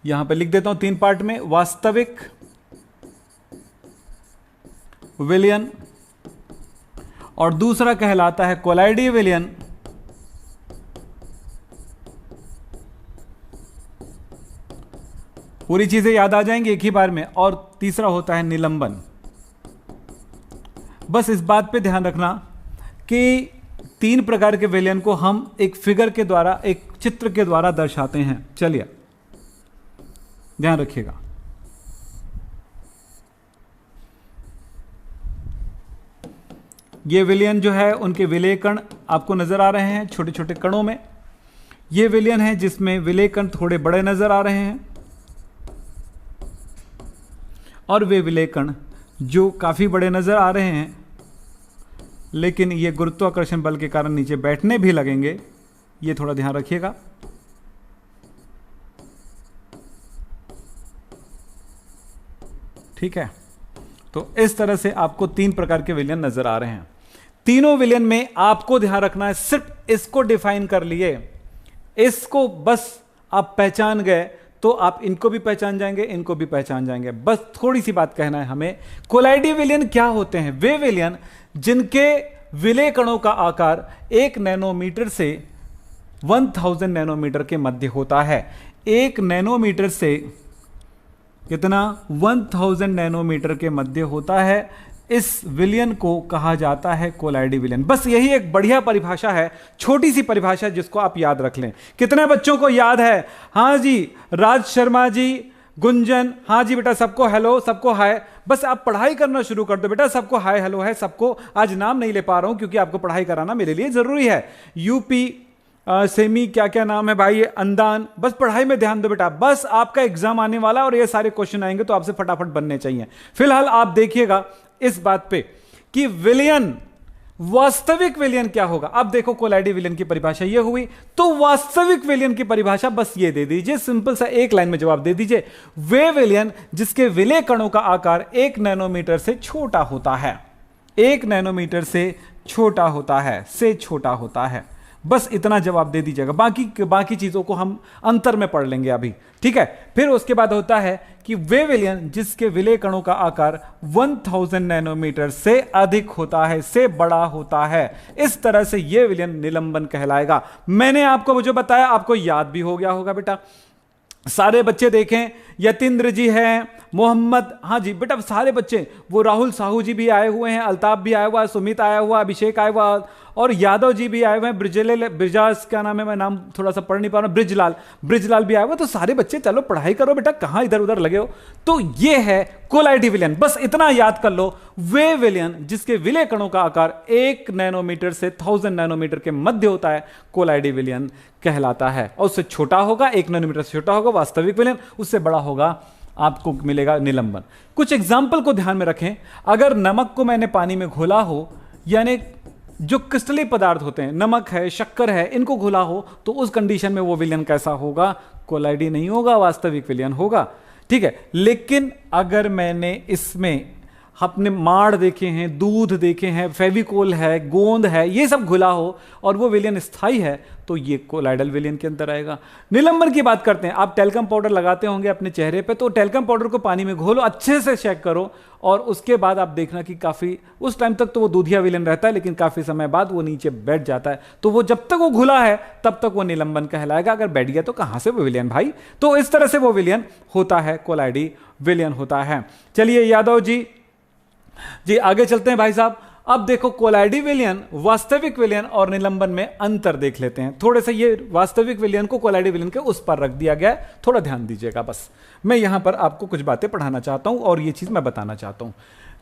यहां पे लिख देता हूं तीन पार्ट में, वास्तविक विलियन। और दूसरा कहलाता है कोलाइडी विलियन। पूरी चीजें याद आ जाएंगी एक ही बार में। और तीसरा होता है निलंबन। बस इस बात पे ध्यान रखना कि तीन प्रकार के विलियन को हम एक फिगर के द्वारा, एक चित्र के द्वारा दर्शाते हैं। चलिए ध्यान रखिएगा। ये विलियन जो है उनके विलेय कण आपको नजर आ रहे हैं छोटे छोटे कणों में। ये विलियन है जिसमें विलेय कण थोड़े बड़े नजर आ रहे हैं और वे विलेय कण जो काफी बड़े नजर आ रहे हैं लेकिन ये गुरुत्वाकर्षण बल के कारण नीचे बैठने भी लगेंगे, ये थोड़ा ध्यान रखिएगा। ठीक है, तो इस तरह से आपको तीन प्रकार के विलियन नजर आ रहे हैं। तीनों विलियन में आपको ध्यान रखना है, सिर्फ इसको डिफाइन कर लिए, इसको बस आप पहचान गए तो आप इनको भी पहचान जाएंगे, इनको भी पहचान जाएंगे। बस थोड़ी सी बात कहना है हमें। कोलाइडी विलियन क्या होते हैं? वे विलियन जिनके विलेय कणों का आकार 1 नैनोमीटर से 1000 नैनोमीटर के मध्य होता है। 1 नैनोमीटर से कितना? 1000 नैनोमीटर के मध्य होता है। इस विलियन को कहा जाता है कोलाइडी विलियन। बस यही एक बढ़िया परिभाषा है, छोटी सी परिभाषा जिसको आप याद रख लें। कितने बच्चों को याद है? हाँ जी, राज शर्मा जी, गुंजन, हाँ जी बेटा, सबको हेलो, सबको हाय। बस आप पढ़ाई करना शुरू कर दो बेटा, सबको हाय हेलो है सबको। आज नाम नहीं ले पा रहा हूं क्योंकि आपको पढ़ाई कराना मेरे लिए जरूरी है। यूपी सेमी, क्या क्या नाम है भाई, अंदान, बस पढ़ाई में ध्यान दो बेटा। बस आपका एग्जाम आने वाला और ये सारे क्वेश्चन आएंगे तो आपसे फटाफट बनने चाहिए। फिलहाल आप देखिएगा इस बात पे कि विलयन, वास्तविक विलयन क्या होगा। अब देखो कोलाइडी विलयन की परिभाषा ये हुई, तो वास्तविक विलयन की परिभाषा बस ये दे दीजिए, सिंपल सा एक लाइन में जवाब दे दीजिए। वे विलयन जिसके विलय कणों का आकार 1 नैनोमीटर से छोटा होता है, 1 नैनोमीटर से छोटा होता है, से छोटा होता है। बस इतना जवाब दे दीजिएगा, बाकी चीजों को हम अंतर में पढ़ लेंगे अभी, ठीक है। फिर उसके बाद होता है कि वे विलयन जिसके विलय कणों का आकार 1000 नैनोमीटर से अधिक होता है, से बड़ा होता है, इस तरह से यह विलयन निलंबन कहलाएगा। मैंने आपको जो बताया आपको याद भी हो गया होगा बेटा। सारे बच्चे देखें, यतीन्द्र जी हैं, मोहम्मद, हाँ जी बेटा सारे बच्चे, वो राहुल साहू जी भी आए हुए हैं, अल्ताफ भी आया हुआ है, सुमित आया हुआ, अभिषेक आया हुआ, और यादव जी भी आए हुए हैं, ब्रिजास क्या नाम है, मैं नाम थोड़ा सा पढ़ नहीं पा रहा हूं, ब्रिजलाल भी आया हुआ। तो सारे बच्चे चलो पढ़ाई करो बेटा, कहां इधर उधर लगे हो। तो ये है कोलाइडी विलयन, बस इतना याद कर लो। वे विलयन जिसके विलय कणों का आकार 1 नैनोमीटर से 1000 नैनोमीटर के मध्य होता है, कोलाइडी विलयन कहलाता है। और उससे छोटा होगा, 1 नैनोमीटर से छोटा होगा वास्तविक विलयन, उससे बड़ा होगा आपको मिलेगा निलंबन। कुछ एग्जाम्पल को ध्यान में रखें। अगर नमक को मैंने पानी में घोला हो, यानी जो क्रिस्टलीय पदार्थ होते हैं, नमक है, शक्कर है, इनको घोला हो, तो उस कंडीशन में वो विलयन कैसा होगा, कोलाइडी नहीं होगा, वास्तविक विलयन होगा, ठीक है। लेकिन अगर मैंने इसमें अपने माड़ देखे हैं, दूध देखे हैं, फेविकोल है, गोंद है, ये सब घुला हो और वो विलयन स्थायी है, तो ये कोलाइडल विलयन के अंदर आएगा। निलंबन की बात करते हैं। आप टेल्कम पाउडर लगाते होंगे अपने चेहरे पे, तो टेल्कम पाउडर को पानी में घोलो, अच्छे से चेक करो, और उसके बाद आप देखना कि काफी उस टाइम तक तो वो दूधिया विलयन रहता है, लेकिन काफी समय बाद वो नीचे बैठ जाता है। तो वो जब तक वो घुला है तब तक वो निलंबन कहलाएगा, अगर बैठ गया तो कहां से वो विलयन भाई। तो इस तरह से वो विलयन होता है, कोलाइडी विलयन होता है। चलिए यादव जी आगे चलते हैं भाई साहब। अब देखो कोलाइडी विलयन, वास्तविक विलयन और निलंबन में अंतर देख लेते हैं। थोड़े से ये वास्तविक विलयन को कोलाइडी विलयन के उस पर रख दिया गया है, थोड़ा ध्यान दीजिएगा। बस मैं यहां पर आपको कुछ बातें पढ़ाना चाहता हूं और ये चीज मैं बताना चाहता हूं।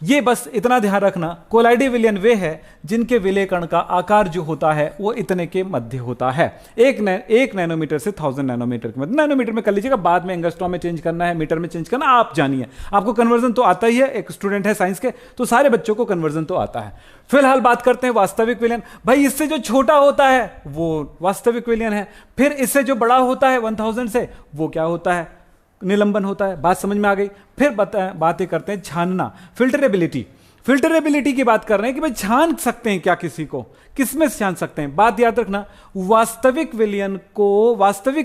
ये बस इतना ध्यान रखना, कोलाइडी विलयन वे है जिनके विलय कण का आकार जो होता है वो इतने के मध्य होता है, 1 नैनोमीटर से 1000 नैनोमीटर के मध्य। नैनोमीटर में कर लीजिएगा, बाद में एंगस्ट्रॉम में चेंज करना है, मीटर में चेंज करना, आप जानिए, आपको कन्वर्जन तो आता ही है, एक स्टूडेंट है साइंस के, तो सारे बच्चों को कन्वर्जन तो आता है। फिलहाल बात करते हैं वास्तविक विलयन। भाई इससे जो छोटा होता है वो वास्तविक विलयन है, फिर इससे जो बड़ा होता है 1000 से, वो क्या होता है, निलंबन होता है। बात समझ में आ गई। फिर बातें करते हैं छानना, फिल्टरेबिलिटी की बात कर रहे हैं कि भाई छान सकते हैं क्या किसी को, किसमें से छान सकते हैं। बात याद रखना, वास्तविक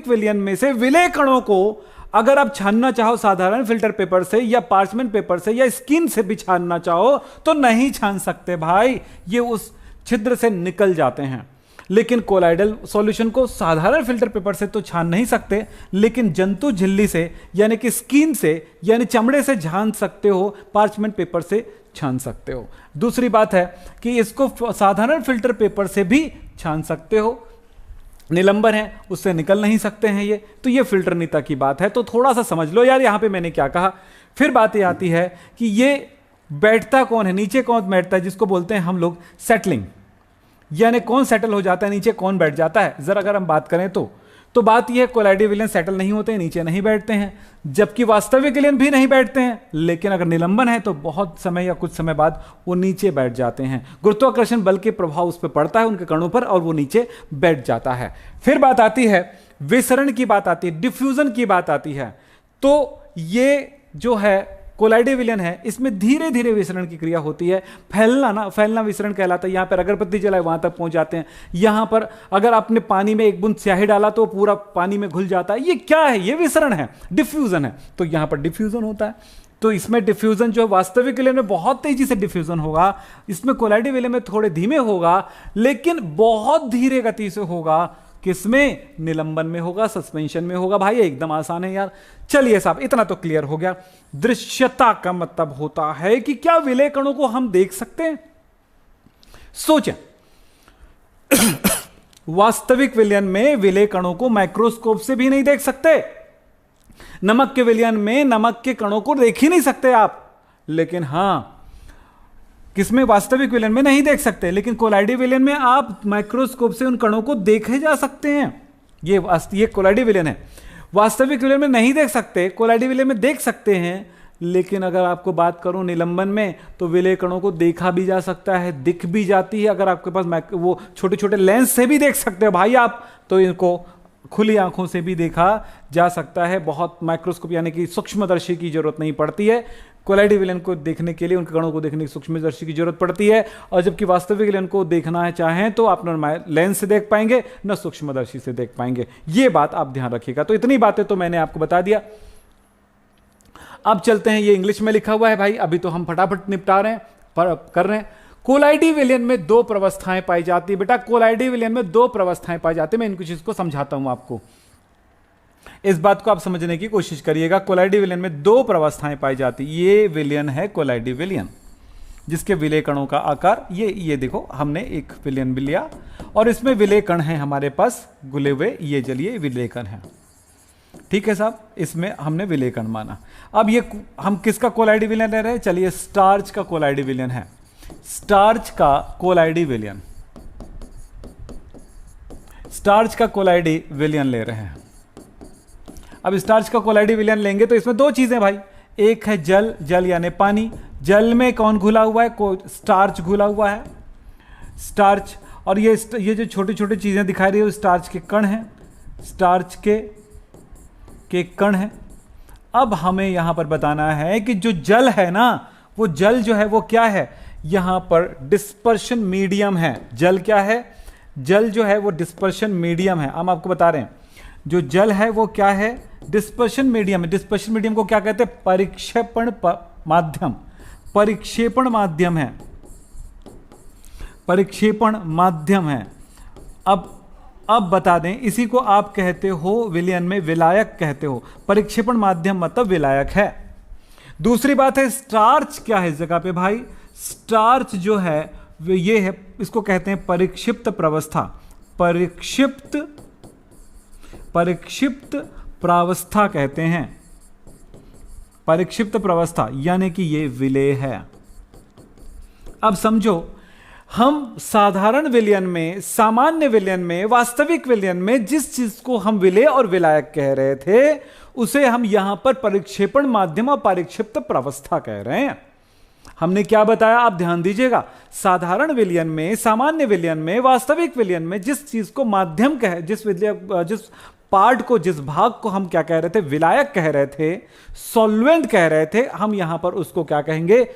विलयन में से विलय कणों को अगर आप छानना चाहो साधारण फिल्टर पेपर से या पार्चमेंट पेपर से या स्किन से भी छानना चाहो तो नहीं छान सकते भाई, ये उस छिद्र से निकल जाते हैं। लेकिन कोलाइडल सॉल्यूशन को साधारण फिल्टर पेपर से तो छान नहीं सकते, लेकिन जंतु झिल्ली से यानी कि स्किन से यानी चमड़े से छान सकते हो, पार्चमेंट पेपर से छान सकते हो। दूसरी बात है कि इसको साधारण फिल्टर पेपर से भी छान सकते हो, निलंबन है उससे निकल नहीं सकते हैं ये, तो ये फिल्टरनीयता की बात है। तो थोड़ा सा समझ लो यार यहां पे मैंने क्या कहा। फिर बात ये आती है कि ये बैठता कौन है, नीचे कौन बैठता है, जिसको बोलते हैं हम लोग सेटलिंग, यानी कौन सेटल हो जाता है नीचे, कौन बैठ जाता है। जरा अगर हम बात करें तो बात यह है कोलाइडी विलयन सेटल नहीं होते हैं, नीचे नहीं बैठते हैं, जबकि वास्तविक विलयन भी नहीं बैठते हैं। लेकिन अगर निलंबन है तो बहुत समय या कुछ समय बाद वो नीचे बैठ जाते हैं, गुरुत्वाकर्षण बल के प्रभाव उस पर पड़ता है उनके कणों पर और वो नीचे बैठ जाता है। फिर बात आती है विसरण की बात आती है, डिफ्यूजन की बात आती है। तो ये जो है कोलाइडी विलयन है, इसमें धीरे धीरे विसरण की क्रिया होती है। फैलना विसरण कहलाता है। यहां पर अगरबत्ती जलाए वहां तक पहुंच जाते हैं। यहां पर अगर आपने पानी में एक बूंद स्याही डाला तो पूरा पानी में घुल जाता है। ये क्या है, ये विसरण है, डिफ्यूजन है। तो यहां पर डिफ्यूजन होता है। तो इसमें डिफ्यूजन जो वास्तविक विलयन में बहुत तेजी से डिफ्यूजन होगा, इसमें कोलाइडी विलयन में थोड़े धीमे होगा, लेकिन बहुत धीरे गति से होगा। किसमें, निलंबन में होगा, सस्पेंशन में होगा। भाई एकदम आसान है यार। चलिए साहब इतना तो क्लियर हो गया। दृश्यता का मतलब होता है कि क्या विलय कणों को हम देख सकते हैं। सोचें वास्तविक विलयन में विलय कणों को माइक्रोस्कोप से भी नहीं देख सकते, नमक के विलयन में नमक के कणों को देख ही नहीं सकते आप, लेकिन हां किसमें, वास्तविक विलयन में नहीं देख सकते, लेकिन कोलाइडी विलयन में आप माइक्रोस्कोप से उन कणों को देखे जा सकते हैं। ये कोलाइडी विलयन है। वास्तविक विलयन में नहीं देख सकते, कोलाइडी विलयन में देख सकते हैं। लेकिन अगर आपको बात करूं निलंबन में, तो विलय कणों को देखा भी जा सकता है, दिख भी जाती है। अगर आपके पास वो छोटे छोटे लेंस से भी देख सकते हो भाई आप, तो इनको खुली आंखों से भी देखा जा सकता है। बहुत माइक्रोस्कोप यानी कि सूक्ष्मदर्शी की जरूरत नहीं पड़ती है। कोलाइडी विलयन को देखने के लिए उनके कणों को देखने की सूक्ष्मदर्शी की जरूरत पड़ती है, और जबकि वास्तविक विलयन को देखना है चाहें तो आप न लेंस से देख पाएंगे न सूक्ष्मदर्शी से देख पाएंगे। ये बात आप ध्यान रखिएगा। तो इतनी बातें तो मैंने आपको बता दिया। अब चलते हैं, ये इंग्लिश में लिखा हुआ है भाई, अभी तो हम फटाफट निपटा रहे हैं, कर रहे हैं। कोलाइडी विलयन में दो प्रवस्थाएं पाई जाती है बेटा, कोलाइडी विलयन में दो प्रवस्थाएं पाई जाती है। मैं इनको चीज को समझाता हूं आपको, इस बात को आप समझने की कोशिश करिएगा। कोलाइडी विलयन में दो प्रवस्थाएं पाई जाती, ये विलयन है कोलाइडी विलयन, जिसके विलय कणों का आकार ये देखो, हमने एक विलयन भी लिया और इसमें विलय कण है हमारे पास गुले हुए, ये जलिए विलय कण है, ठीक है साहब, इसमें हमने विलय कण माना। अब ये हम किसका कोलाइडी विलयन ले रहे हैं, चलिए स्टार्च का कोलाइडी विलयन है, स्टार्च का कोलाइडी विलयन, स्टार्च का कोलाइडी विलयन ले रहे हैं। अब स्टार्च का कोलाइडी विलयन लेंगे तो इसमें दो चीजें भाई, एक है जल, जल यानी पानी, जल में कौन घुला हुआ है, स्टार्च घुला हुआ है, स्टार्च। और ये जो छोटी छोटी चीजें दिखाई रही है स्टार्च के कण हैं, स्टार्च के कण हैं। अब हमें यहां पर बताना है कि जो जल है ना, वो जल जो है वो क्या है, यहां पर डिस्पर्शन मीडियम है। जल क्या है, जल जो है वो डिस्पर्शन मीडियम है। हम आपको बता रहे हैं जो जल है वो क्या है, डिस्पर्शन मीडियम है। डिस्पर्शन मीडियम को क्या कहते हैं, परिक्षेपण माध्यम, परिक्षेपण माध्यम है, परिक्षेपण माध्यम है। अब बता दें, इसी को आप कहते हो विलयन में विलायक कहते हो, परिक्षेपण माध्यम मतलब विलायक है। दूसरी बात है स्टार्च क्या है इस जगह पे भाई, स्टार्च जो है वो ये है, इसको कहते हैं परिक्षिप्त प्रावस्था, परिक्षिप्त प्रावस्था कहते हैं, परिक्षिप्त प्रावस्था, यानी कि ये विलय है। अब समझो, हम साधारण विलयन में, सामान्य विलयन में, वास्तविक विलयन में जिस चीज को हम विलय और विलायक कह रहे थे, उसे हम यहां पर परिक्षेपण माध्यम और परिक्षिप्त प्रावस्था कह रहे हैं। हमने क्या बताया, आप ध्यान दीजिएगा। साधारण विलयन में, सामान्य विलयन में, वास्तविक विलयन में जिस चीज को माध्यम कह, जिस पार्ट को, जिस भाग को हम क्या कह रहे थे, विलायक कह रहे थे, सॉल्वेंट कह रहे थे, हम यहां पर उसको क्या कहेंगे,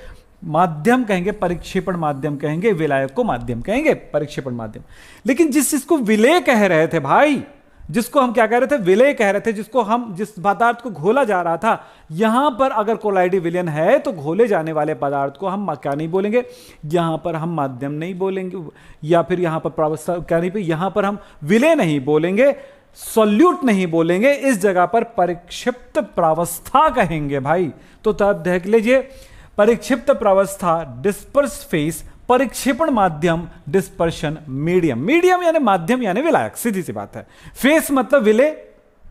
माध्यम कहेंगे, परिक्षेपण माध्यम कहेंगे, विलायक को माध्यम कहेंगे, परिक्षेपण माध्यम। लेकिन जिस चीज को विलय कह रहे थे भाई, जिसको हम क्या कह रहे थे, विलय कह रहे थे, जिस पदार्थ को घोला जा रहा था, यहां पर अगर कोलाइडी विलयन है तो घोले जाने वाले पदार्थ को हम क्या नहीं बोलेंगे, यहां पर हम माध्यम नहीं बोलेंगे, या फिर यहां पर प्रावस्था क्या नहीं, यहां पर हम विलय नहीं बोलेंगे, सॉल्यूट नहीं बोलेंगे, इस जगह पर परिक्षिप्त प्रावस्था कहेंगे भाई। तो तब देख लीजिए, परिक्षिप्त प्रावस्था, डिस्पर्स फेस, परिक्षेपण माध्यम, डिस्पर्शन मीडियम, मीडियम यानी माध्यम यानी विलायक, सीधी सी बात है। फेस मतलब विलय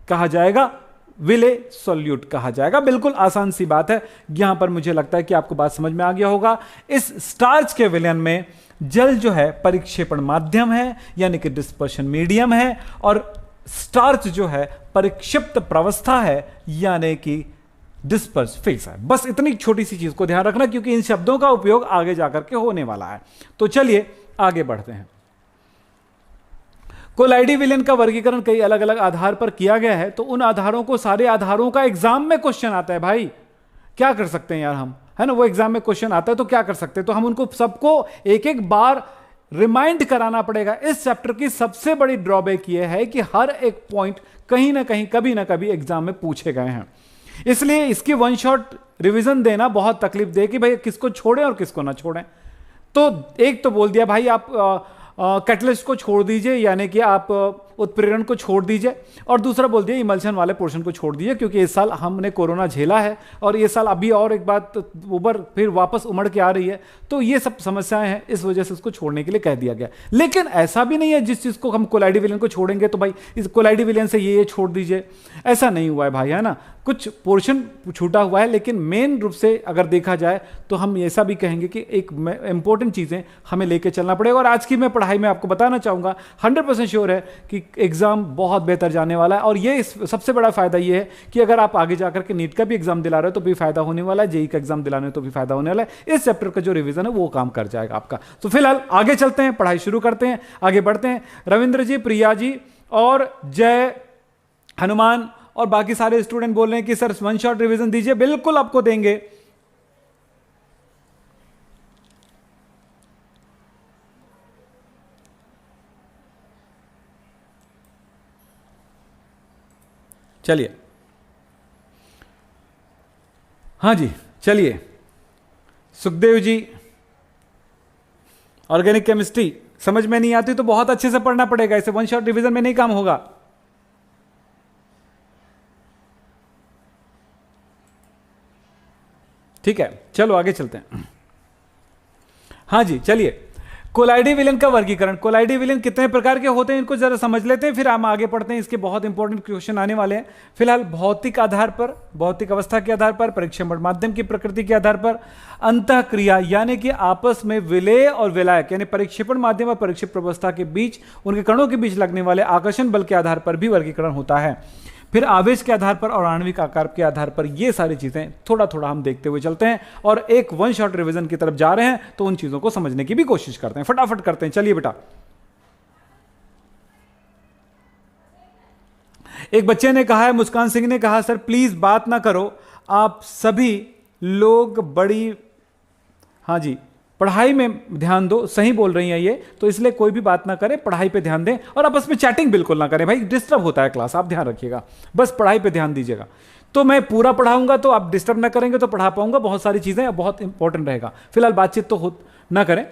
कहा जाएगा, विलय सॉल्यूट कहा जाएगा, बिल्कुल आसान सी बात है। यहां पर मुझे लगता है कि आपको बात समझ में आ गया होगा। इस स्टार्च के विलयन में जल जो है परिक्षेपण माध्यम है, यानी कि डिस्पर्शन मीडियम है, और स्टार्च जो है परिक्षिप्त प्रावस्था है, यानी कि डिस्पर्स फेस है। बस इतनी छोटी सी चीज को ध्यान रखना, क्योंकि इन शब्दों का उपयोग आगे जाकर के होने वाला है। तो चलिए आगे बढ़ते हैं। कोलाइडी विलयन का वर्गीकरण कई अलग अलग आधार पर किया गया है, तो उन आधारों को, सारे आधारों का एग्जाम में क्वेश्चन आता है भाई। क्या कर सकते हैं यार हम, है ना, वो एग्जाम में क्वेश्चन आता है तो क्या कर सकते हैं, तो हम उनको सबको एक एक बार रिमाइंड कराना पड़ेगा। इस चैप्टर की सबसे बड़ी ड्रॉबैक यह है कि हर एक पॉइंट कहीं ना कहीं, कभी ना कभी एग्जाम में पूछे गए हैं, इसलिए इसकी वन शॉट रिवीजन देना बहुत तकलीफ दे कि भाई किसको छोड़ें और किसको ना छोड़ें। तो एक तो बोल दिया भाई आप कैटलिस्ट को छोड़ दीजिए, यानी कि आप उत्प्रेरण को छोड़ दीजिए, और दूसरा बोल दिया इमल्शन वाले पोर्शन को छोड़ दीजिए, क्योंकि इस साल हमने कोरोना झेला है और ये साल अभी और एक बात उबर फिर वापस उमड़ के आ रही है, तो ये सब समस्याएं हैं, इस वजह से उसको छोड़ने के लिए कह दिया गया। लेकिन ऐसा भी नहीं है जिस चीज़ को हम कोलाइडी विलेन को छोड़ेंगे तो भाई इस कोलाइडी विलेन से ये छोड़ दीजिए, ऐसा नहीं हुआ है भाई, है ना। कुछ पोर्शन छूटा हुआ है, लेकिन मेन रूप से अगर देखा जाए तो हम ऐसा भी कहेंगे कि एक इंपॉर्टेंट चीज़ें हमें लेके चलना पड़ेगा। और आज की मैं पढ़ाई में आपको बताना चाहूँगा 100% श्योर है कि एग्जाम बहुत बेहतर जाने वाला है। और ये सबसे बड़ा फायदा ये है कि अगर आप आगे जाकर के नीट का भी एग्जाम दिला रहे हो तो भी फायदा होने वाला है, जेई का एग्जाम दिलाने तो भी फायदा होने वाला है। इस चैप्टर का जो रिवीजन है वो काम कर जाएगा आपका। तो फिलहाल आगे चलते हैं, पढ़ाई शुरू करते हैं, आगे बढ़ते हैं। रविंद्र जी, प्रिया जी और जय हनुमान और बाकी सारे स्टूडेंट बोल रहे हैं कि सर वन शॉट रिवीजन दीजिए। बिल्कुल आपको देंगे। चलिए, हाँ जी चलिए। सुखदेव जी, ऑर्गेनिक केमिस्ट्री समझ में नहीं आती तो बहुत अच्छे से पढ़ना पड़ेगा, इसे वन शॉट रिवीजन में नहीं काम होगा। ठीक है, चलो आगे चलते हैं। हाँ जी चलिए, कोलाइडी विलेन का वर्गीकरण। कोलाइडी विलेन कितने प्रकार के होते हैं इनको जरा समझ लेते हैं, फिर हम आगे पढ़ते हैं। इसके बहुत इंपॉर्टेंट क्वेश्चन आने वाले हैं। फिलहाल भौतिक आधार पर, भौतिक अवस्था के आधार पर, परीक्षण माध्यम की प्रकृति के आधार पर, अंतःक्रिया यानी कि आपस में विलेय और विलायक यानी परीक्षेपण माध्यम और परीक्षित अवस्था के बीच, उनके कणों के बीच लगने वाले आकर्षण बल के आधार पर भी वर्गीकरण होता है। फिर आवेश के आधार पर और आणविक आकार के आधार पर, ये सारी चीजें थोड़ा थोड़ा हम देखते हुए चलते हैं और एक वन शॉट रिवीजन की तरफ जा रहे हैं, तो उन चीजों को समझने की भी कोशिश करते हैं। फटाफट करते हैं, चलिए बेटा। एक बच्चे ने कहा है, मुस्कान सिंह ने कहा, सर प्लीज बात ना करो, आप सभी लोग बड़ी, हाँ जी, पढ़ाई में ध्यान दो। सही बोल रही हैं ये, तो इसलिए कोई भी बात ना करें, पढ़ाई पे ध्यान दें और आपस में चैटिंग बिल्कुल ना करें भाई, डिस्टर्ब होता है क्लास, आप ध्यान रखिएगा, बस पढ़ाई पे ध्यान दीजिएगा। तो मैं पूरा पढ़ाऊंगा तो आप डिस्टर्ब ना करेंगे तो पढ़ा पाऊंगा, बहुत सारी चीजें बहुत इंपॉर्टेंट रहेगा। फिलहाल बातचीत तो हो ना करें।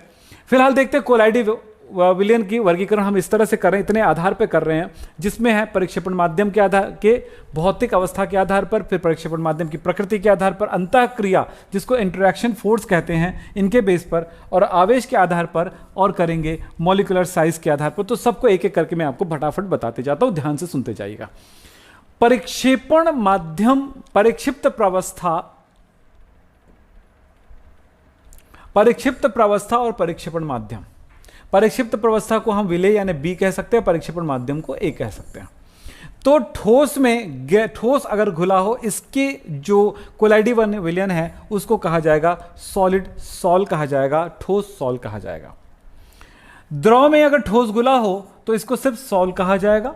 फिलहाल देखते हैं कोलाइडी विलेन की वर्गीकरण हम इस तरह से कर रहे हैं, इतने आधार पर कर रहे हैं, जिसमें है परीक्षेपण माध्यम के आधार के, भौतिक अवस्था के आधार पर, फिर परीक्षेपण माध्यम की प्रकृति के आधार पर, अंतःक्रिया जिसको इंटरैक्शन फोर्स कहते हैं इनके बेस पर, और आवेश के आधार पर, और करेंगे मॉलिक्यूलर साइज के आधार पर। तो सबको एक एक करके मैं आपको फटाफट बताते जाता हूं, ध्यान से सुनते जाइएगा। परीक्षेपण माध्यम, परिक्षिप्त प्रवस्था, परिक्षिप्त प्रवस्था और परीक्षेपण माध्यम। परिक्षिप्त प्रवस्था को हम विलेय यानी बी कह सकते हैं, परीक्षेपण माध्यम को ए कह सकते हैं। तो ठोस में, ठोस अगर घुला हो, इसके जो कोलाइडी विलेन है उसको कहा जाएगा सॉलिड, सॉल कहा जाएगा, ठोस सॉल कहा जाएगा। द्रव में अगर ठोस घुला हो तो इसको सिर्फ सॉल कहा जाएगा।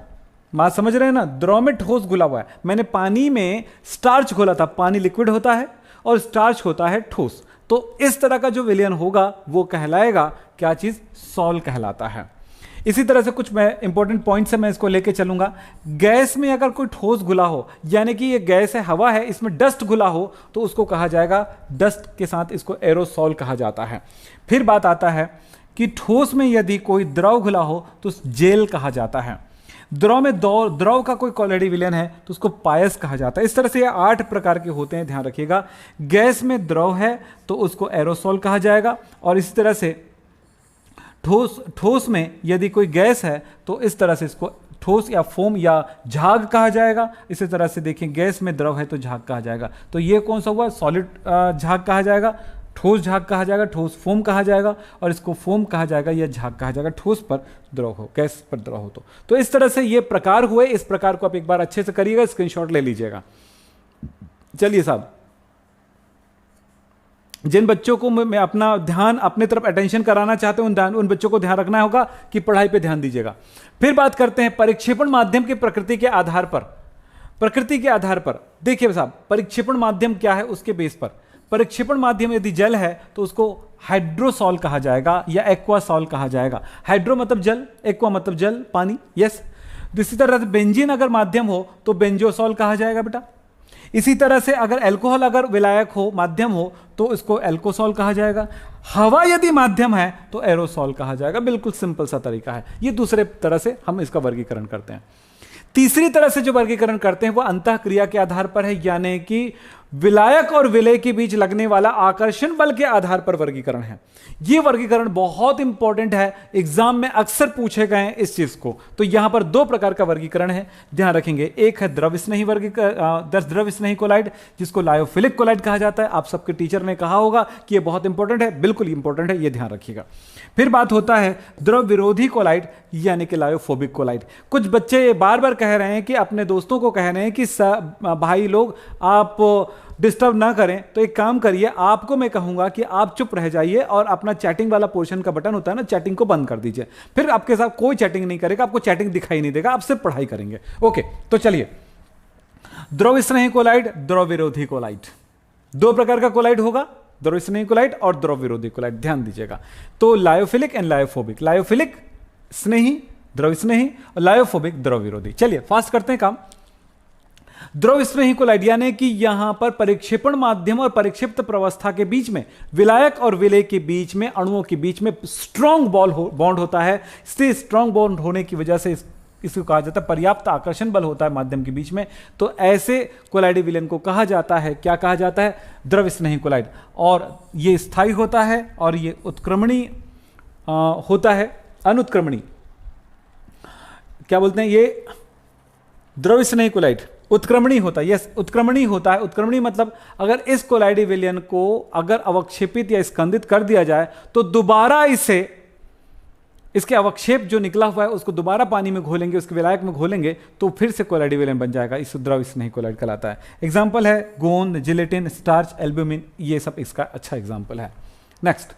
बात समझ रहे हैं ना, द्रव में ठोस घुला हुआ है, मैंने पानी में स्टार्च घोला था, पानी लिक्विड होता है और स्टार्च होता है ठोस, तो इस तरह का जो विलेन होगा वो कहलाएगा क्या चीज, सॉल कहलाता है। इसी तरह से कुछ मैं इंपॉर्टेंट पॉइंट्स है, मैं इसको लेके चलूंगा। गैस में अगर कोई ठोस घुला हो, यानी कि ये गैस है, हवा है, इसमें डस्ट घुला हो तो उसको कहा जाएगा, डस्ट के साथ इसको एरोसॉल कहा जाता है। फिर बात आता है कि ठोस में यदि कोई द्रव घुला हो तो जेल कहा जाता है। द्रव में द्रव का कोई कोलाइडी विलेन है तो उसको पायस कहा जाता है। इस तरह से ये 8 प्रकार के होते हैं, ध्यान रखिएगा। गैस में द्रव है तो उसको एरोसॉल कहा जाएगा, और इसी तरह से ठोस में यदि कोई गैस है तो इस तरह से इसको ठोस या फोम या झाग कहा जाएगा। इसी तरह से देखिए, गैस में द्रव है तो झाग कहा जाएगा। तो ये कौन सा हुआ, सॉलिड झाग कहा जाएगा, ठोस झाग कहा जाएगा, ठोस फोम कहा जाएगा, और इसको फोम कहा जाएगा या झाग कहा जाएगा ठोस पर द्रव हो, गैस पर द्रव हो। तो इस तरह से ये प्रकार हुए। इस प्रकार को आप एक बार अच्छे से करिएगा, स्क्रीनशॉट ले लीजिएगा। चलिए साहब, जिन बच्चों को मैं अपना ध्यान अपने तरफ अटेंशन कराना चाहते हैं उन बच्चों को ध्यान रखना होगा कि पढ़ाई पे ध्यान दीजिएगा। फिर बात करते हैं परीक्षेपण माध्यम की प्रकृति के आधार पर। प्रकृति के आधार पर देखिए साहब, परीक्षेपण माध्यम क्या है उसके बेस पर, परीक्षेपण माध्यम यदि जल है तो उसको हाइड्रोसॉल कहा जाएगा या एक्वासॉल कहा जाएगा। हाइड्रो मतलब जल, एक्वा मतलब जल, पानी, यस। इसी तरह से बेंजीन अगर माध्यम हो तो बेंजोसॉल कहा जाएगा बेटा। इसी तरह से अगर अल्कोहल अगर विलायक हो, माध्यम हो, तो इसको अल्कोसॉल कहा जाएगा। हवा यदि माध्यम है तो एरोसॉल कहा जाएगा। बिल्कुल सिंपल सा तरीका है। ये दूसरे तरह से हम इसका वर्गीकरण करते हैं। तीसरी तरह से जो वर्गीकरण करते हैं वो अंतःक्रिया के आधार पर है, यानी कि विलायक और विलेय के बीच लगने वाला आकर्षण बल के आधार पर वर्गीकरण है। यह वर्गीकरण बहुत इंपॉर्टेंट है, एग्जाम में अक्सर पूछे गए हैं इस चीज को। तो यहां पर दो प्रकार का वर्गीकरण है, ध्यान रखेंगे। एक है द्रव स्नेही द्रव स्नेही कोलाइड, जिसको लायोफिलिक कोलाइड कहा जाता है। आप सबके टीचर ने कहा होगा कि यह बहुत इंपॉर्टेंट है, बिल्कुल इंपॉर्टेंट है, यह ध्यान रखिएगा। फिर बात होता है द्रव विरोधी कोलाइड, यानी कि लायोफोबिक कोलाइड। कुछ बच्चे बार बार कह रहे हैं कि अपने दोस्तों को कह रहे हैं कि भाई लोग आप डिस्टर्ब ना करें, तो एक काम करिए, आपको मैं कहूंगा कि आप चुप रह जाइए और अपना चैटिंग वाला पोर्शन का बटन होता है ना, चैटिंग को बंद कर दीजिए। फिर आपके साथ कोई चैटिंग नहीं करेगा, आपको चैटिंग दिखाई नहीं देगा, आप सिर्फ पढ़ाई करेंगे। ओके, तो चलिए, द्रव स्नेही कोलाइड, द्रव विरोधी कोलाइड, दो प्रकार का कोलाइड होगा, द्रव स्नेही कोलाइड और द्रव विरोधी कोलाइड, ध्यान दीजिएगा। तो लायोफिलिक एंड लायोफोबिक, लायोफिलिक स्नेही द्रव स्नेही और लायोफोबिक द्रव विरोधी। चलिए फास्ट करते हैं काम। द्रव स्नेही कोलाइड यानी कि यहां पर परिक्षेपण माध्यम और परिक्षिप्त प्रवस्था के बीच में, विलायक और विलेय के बीच में, अणुओं के बीच में स्ट्रॉन्ग बॉन्ड होता है। इससे स्ट्रॉन्ग बॉन्ड होने की वजह से इसको कहा जाता है पर्याप्त आकर्षण बल होता है माध्यम के बीच में। तो ऐसे कोलाइडी विलयन को कहा जाता है, क्या कहा जाता है? द्रव स्नेही कोलाइड। और ये स्थायी होता है और ये उत्क्रमणी होता है, अनुत्क्रमणी क्या बोलते हैं, ये द्रव स्नेही कोलाइड उत्क्रमणी होता है। यस, उत्क्रमणी होता है। उत्क्रमणी मतलब अगर इस कोलाइडी विलयन को अगर अवक्षेपित या स्कंदित कर दिया जाए तो दोबारा इसे, इसके अवक्षेप जो निकला हुआ है उसको दोबारा पानी में घोलेंगे, उसके विलायक में घोलेंगे, तो फिर से कोलाइडी विलयन बन जाएगा। इस द्रव स्नेही कोलाइड कहलाता है। एग्जाम्पल है गोंद, जिलेटिन, स्टार्च, एल्ब्यूमिन, ये सब इसका अच्छा एग्जाम्पल है। नेक्स्ट,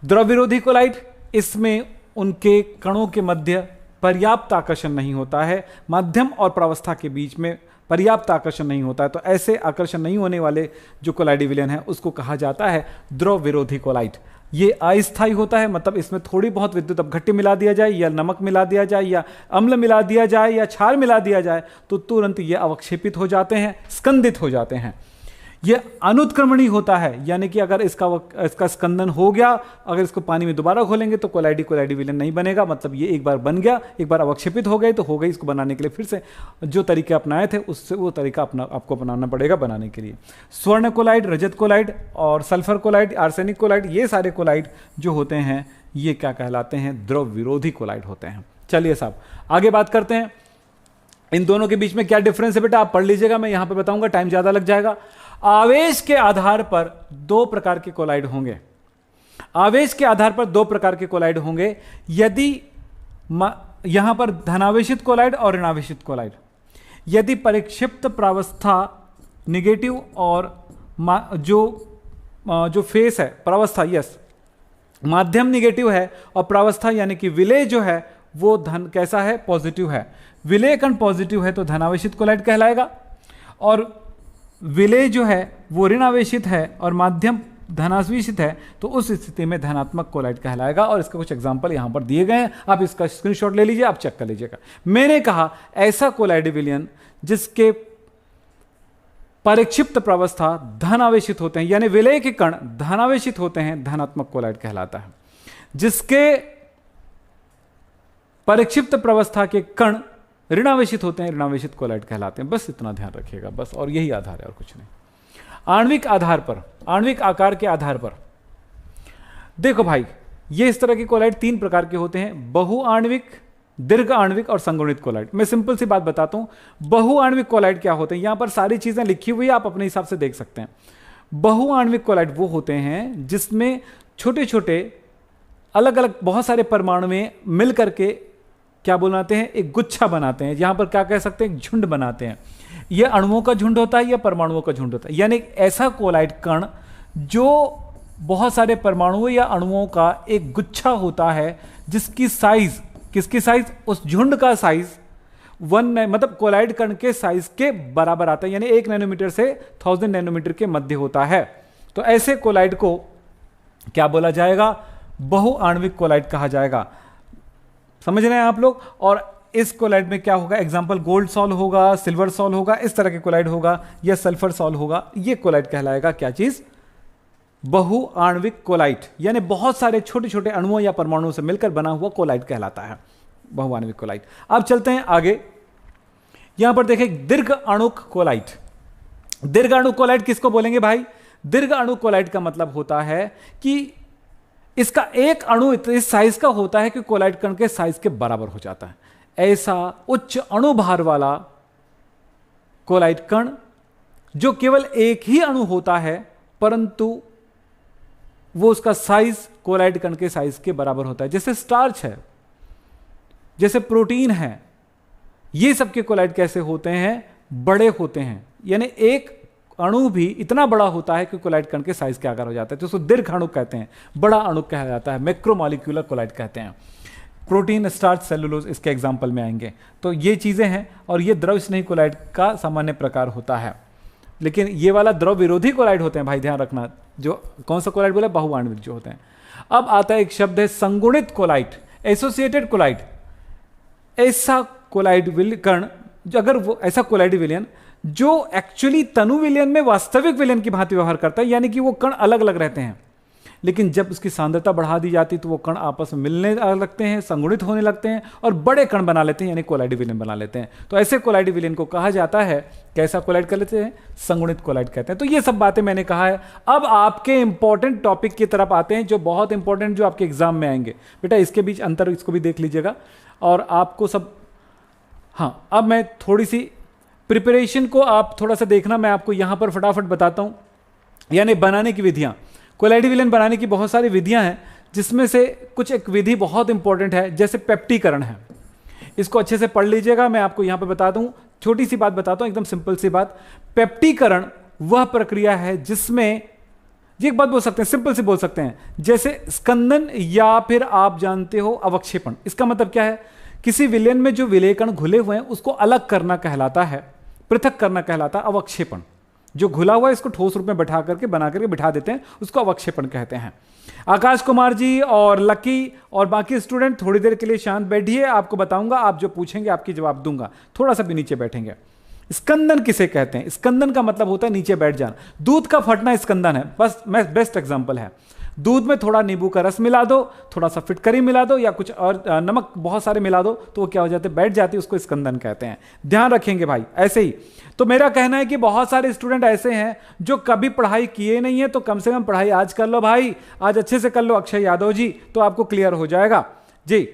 द्रव विरोधी कोलाइड, इसमें उनके कणों के मध्य पर्याप्त आकर्षण नहीं होता है, माध्यम और प्रावस्था के बीच में पर्याप्त आकर्षण नहीं होता है। तो ऐसे आकर्षण नहीं होने वाले जो कोलाइडी विलयन है उसको कहा जाता है द्रव विरोधी कोलाइड। ये अस्थायी होता है, मतलब इसमें थोड़ी बहुत विद्युत अपघट्य मिला दिया जाए या नमक मिला दिया जाए या अम्ल मिला दिया जाए या क्षार मिला दिया जाए तो तुरंत ये अवक्षेपित हो जाते हैं, स्कंदित हो जाते हैं। यह अनुत्क्रमणी होता है, यानी कि अगर इसका स्कंदन हो गया, अगर इसको पानी में दोबारा घोलेंगे तो कोलाइडी विलयन नहीं बनेगा। मतलब ये एक बार बन गया, एक बार अवक्षेपित हो गए तो हो गई। इसको बनाने के लिए फिर से जो तरीके अपनाए थे उससे वो तरीका आपको अपनाना पड़ेगा बनाने के लिए। स्वर्ण कोलाइड, रजत कोलाइड और सल्फर कोलाइड, आर्सेनिक कोलाइड, ये सारे कोलाइड जो होते हैं ये क्या कहलाते हैं? द्रव विरोधी कोलाइड होते हैं। चलिए साहब आगे बात करते हैं। इन दोनों के बीच में क्या डिफरेंस है बेटा, आप पढ़ लीजिएगा, मैं यहां पर बताऊंगा, टाइम ज्यादा लग जाएगा। आवेश के आधार पर दो प्रकार के कोलाइड होंगे। आवेश के आधार पर दो प्रकार के कोलाइड होंगे। यदि यहां पर धनावेशित कोलाइड और ऋणावेशित कोलाइड, यदि परिक्षिप्त प्रावस्था निगेटिव और जो फेस है प्रावस्था, यस, माध्यम निगेटिव है और प्रावस्था यानी कि विलेय जो है वो धन कैसा है? पॉजिटिव है। विलेय कण पॉजिटिव है तो धनावेशित कोलाइड कहलाएगा, और विलेय जो है वो ऋणावेशित है और माध्यम धनावेशित है तो उस स्थिति में धनात्मक कोलाइड कहलाएगा। और इसका कुछ एग्जांपल यहां पर दिए गए हैं, आप इसका स्क्रीनशॉट ले लीजिए, आप चेक कर लीजिएगा। मैंने कहा ऐसा कोलाइडी विलयन जिसके परिक्षिप्त प्रावस्था धनावेशित होते हैं, यानी विलेय के कण धनावेशित होते हैं, धनात्मक कोलाइड कहलाता है। जिसके परिक्षिप्त प्रावस्था के कण ऋणावेशित होते हैं, ऋणावेशित कोलाइड कहलाते हैं। बस इतना ध्यान रखिएगा, बस, और यही आधार है और कुछ नहीं। आणविक आधार पर, आणविक आकार के आधार पर देखो भाई, ये इस तरह के कोलाइड तीन प्रकार के होते हैं: बहुआण्विक, दीर्घ आणविक और संगुणित कोलाइड। मैं सिंपल सी बात बताता हूं, बहुआण्विक कोलाइड क्या होते हैं, यहां पर सारी चीजें लिखी हुई है, आप अपने हिसाब से देख सकते हैं। बहुआण्विक कोलाइड वो होते हैं जिसमें छोटे छोटे अलग अलग बहुत सारे परमाणु में मिल करके क्या बनाते हैं? एक गुच्छा बनाते हैं। यहां पर क्या कह सकते हैं? एक झुंड बनाते हैं। यह अणुओं का झुंड होता है या परमाणुओं का झुंड होता है, यानी ऐसा कोलाइड कण जो बहुत सारे परमाणुओं या अणुओं का एक गुच्छा होता है, जिसकी साइज, किसकी साइज? उस झुंड का साइज 1 मतलब कोलाइड कण के साइज के बराबर आता है, यानी 1 नैनोमीटर से 1000 नैनोमीटर के मध्य होता है। तो ऐसे कोलाइड को क्या बोला जाएगा? बहुआण्विक कोलाइड कहा जाएगा। समझ रहे हैं आप लोग? और इस कोलाइड में क्या होगा, एग्जांपल गोल्ड सॉल्ट होगा, सिल्वर सॉल्ट होगा, इस तरह के कोलाइड होगा, या सल्फर सॉल्ट होगा। ये कोलाइड कहलाएगा क्या चीज, बहुआण्विक कोलाइड, यानी बहुत सारे छोटे छोटे अणुओं या परमाणुओं से मिलकर बना हुआ कोलाइड कहलाता है, बहुआण्विक कोलाइड। अब चलते हैं आगे, यहां पर देखें दीर्घ अणुक कोलाइड। दीर्घ अणुक कोलाइड किसको बोलेंगे भाई, दीर्घ अणुक कोलाइड का मतलब होता है कि इसका एक अणु इस साइज का होता है कि कोलाइड कण के साइज के बराबर हो जाता है। ऐसा उच्च अणु भार वाला कोलाइड कण जो केवल एक ही अणु होता है, परंतु वो उसका साइज कोलाइड कण के साइज के बराबर होता है, जैसे स्टार्च है, जैसे प्रोटीन है। ये सबके कोलाइड कैसे होते हैं, बड़े होते हैं, यानी एक अणु भी इतना बड़ा होता है कि कोलाइड कण के साइज के आकार हो जाता है, तो उसको दीर्घ अणु कहते हैं, बड़ा अणु कहा जाता है, मैक्रोमॉलिक्यूलर कोलाइड कहते हैं। प्रोटीन, स्टार्च, सेलुलोज इसके एग्जाम्पल में आएंगे। तो ये चीजें हैं, और ये द्रव स्नेही कोलाइड का सामान्य प्रकार होता है। लेकिन ये वाला द्रव विरोधी कोलाइड होते हैं भाई, ध्यान रखना। जो कौन सा कोलाइड बोला, बहुआण्विक जो होते हैं। अब आता है एक शब्द है संगुणित कोलाइड, एसोसिएटेड कोलाइड। ऐसा कोलाइड कण, अगर वो ऐसा कोलाइड विलयन जो एक्चुअली तनु विलयन में वास्तविक विलयन की भांति व्यवहार करता है, यानी कि वो कण अलग अलग रहते हैं, लेकिन जब उसकी सांद्रता बढ़ा दी जाती तो वो कण आपस में मिलने लगते हैं, संगुणित होने लगते हैं और बड़े कण बना लेते हैं, यानी कोलाइड विलयन बना लेते हैं। तो ऐसे कोलाइड विलयन को कहा जाता है, कैसा कोलाइड कर लेते हैं, संगुणित कोलाइड कहते हैं। तो ये सब बातें मैंने कहा है। अब आपके इंपॉर्टेंट टॉपिक की तरफ आते हैं, जो बहुत इंपॉर्टेंट, जो आपके एग्जाम में आएंगे। बेटा इसके बीच अंतर, इसको भी देख लीजिएगा, और आपको सब, हाँ अब मैं थोड़ी सी प्रिपरेशन को आप थोड़ा सा देखना, मैं आपको यहां पर फटाफट बताता हूं, यानी बनाने की विधियां। कोलाइड विलयन बनाने की बहुत सारी विधियां हैं, जिसमें से कुछ एक विधि बहुत इंपॉर्टेंट है, जैसे पेप्टीकरण है। इसको अच्छे से पढ़ लीजिएगा, मैं आपको यहां पर बताता हूं, छोटी सी बात बताता हूं, एकदम सिंपल सी बात। पेप्टीकरण वह प्रक्रिया है जिसमें, ये एक बात बोल सकते हैं, सिंपल से बोल सकते हैं, जैसे स्कंदन या फिर आप जानते हो अवक्षेपण। इसका मतलब क्या है, किसी विलयन में जो विलय कण घुले हुए हैं उसको अलग करना कहलाता है, पृथक करना कहलाता है अवक्षेपण। जो घुला हुआ है इसको ठोस रूप में बैठा करके, बना करके बिठा देते हैं, उसको अवक्षेपण कहते हैं। आकाश कुमार जी और लकी और बाकी स्टूडेंट थोड़ी देर के लिए शांत बैठिए, आपको बताऊंगा, आप जो पूछेंगे आपकी जवाब दूंगा। थोड़ा सा भी नीचे बैठेंगे। स्कंदन किसे कहते हैं, स्कंदन का मतलब होता है नीचे बैठ जाना। दूध का फटना स्कंदन है, बस मैं बेस्ट एग्जांपल है। दूध में थोड़ा नींबू का रस मिला दो, थोड़ा सा फिटकरी मिला दो, या कुछ और नमक बहुत सारे मिला दो, तो वो क्या हो जाते हैं, बैठ जाती है, उसको स्कंदन कहते हैं। ध्यान रखेंगे भाई। ऐसे ही तो मेरा कहना है कि बहुत सारे स्टूडेंट ऐसे हैं जो कभी पढ़ाई किए नहीं है, तो कम से कम पढ़ाई आज कर लो भाई, आज अच्छे से कर लो अक्षय यादव जी, तो आपको क्लियर हो जाएगा जी।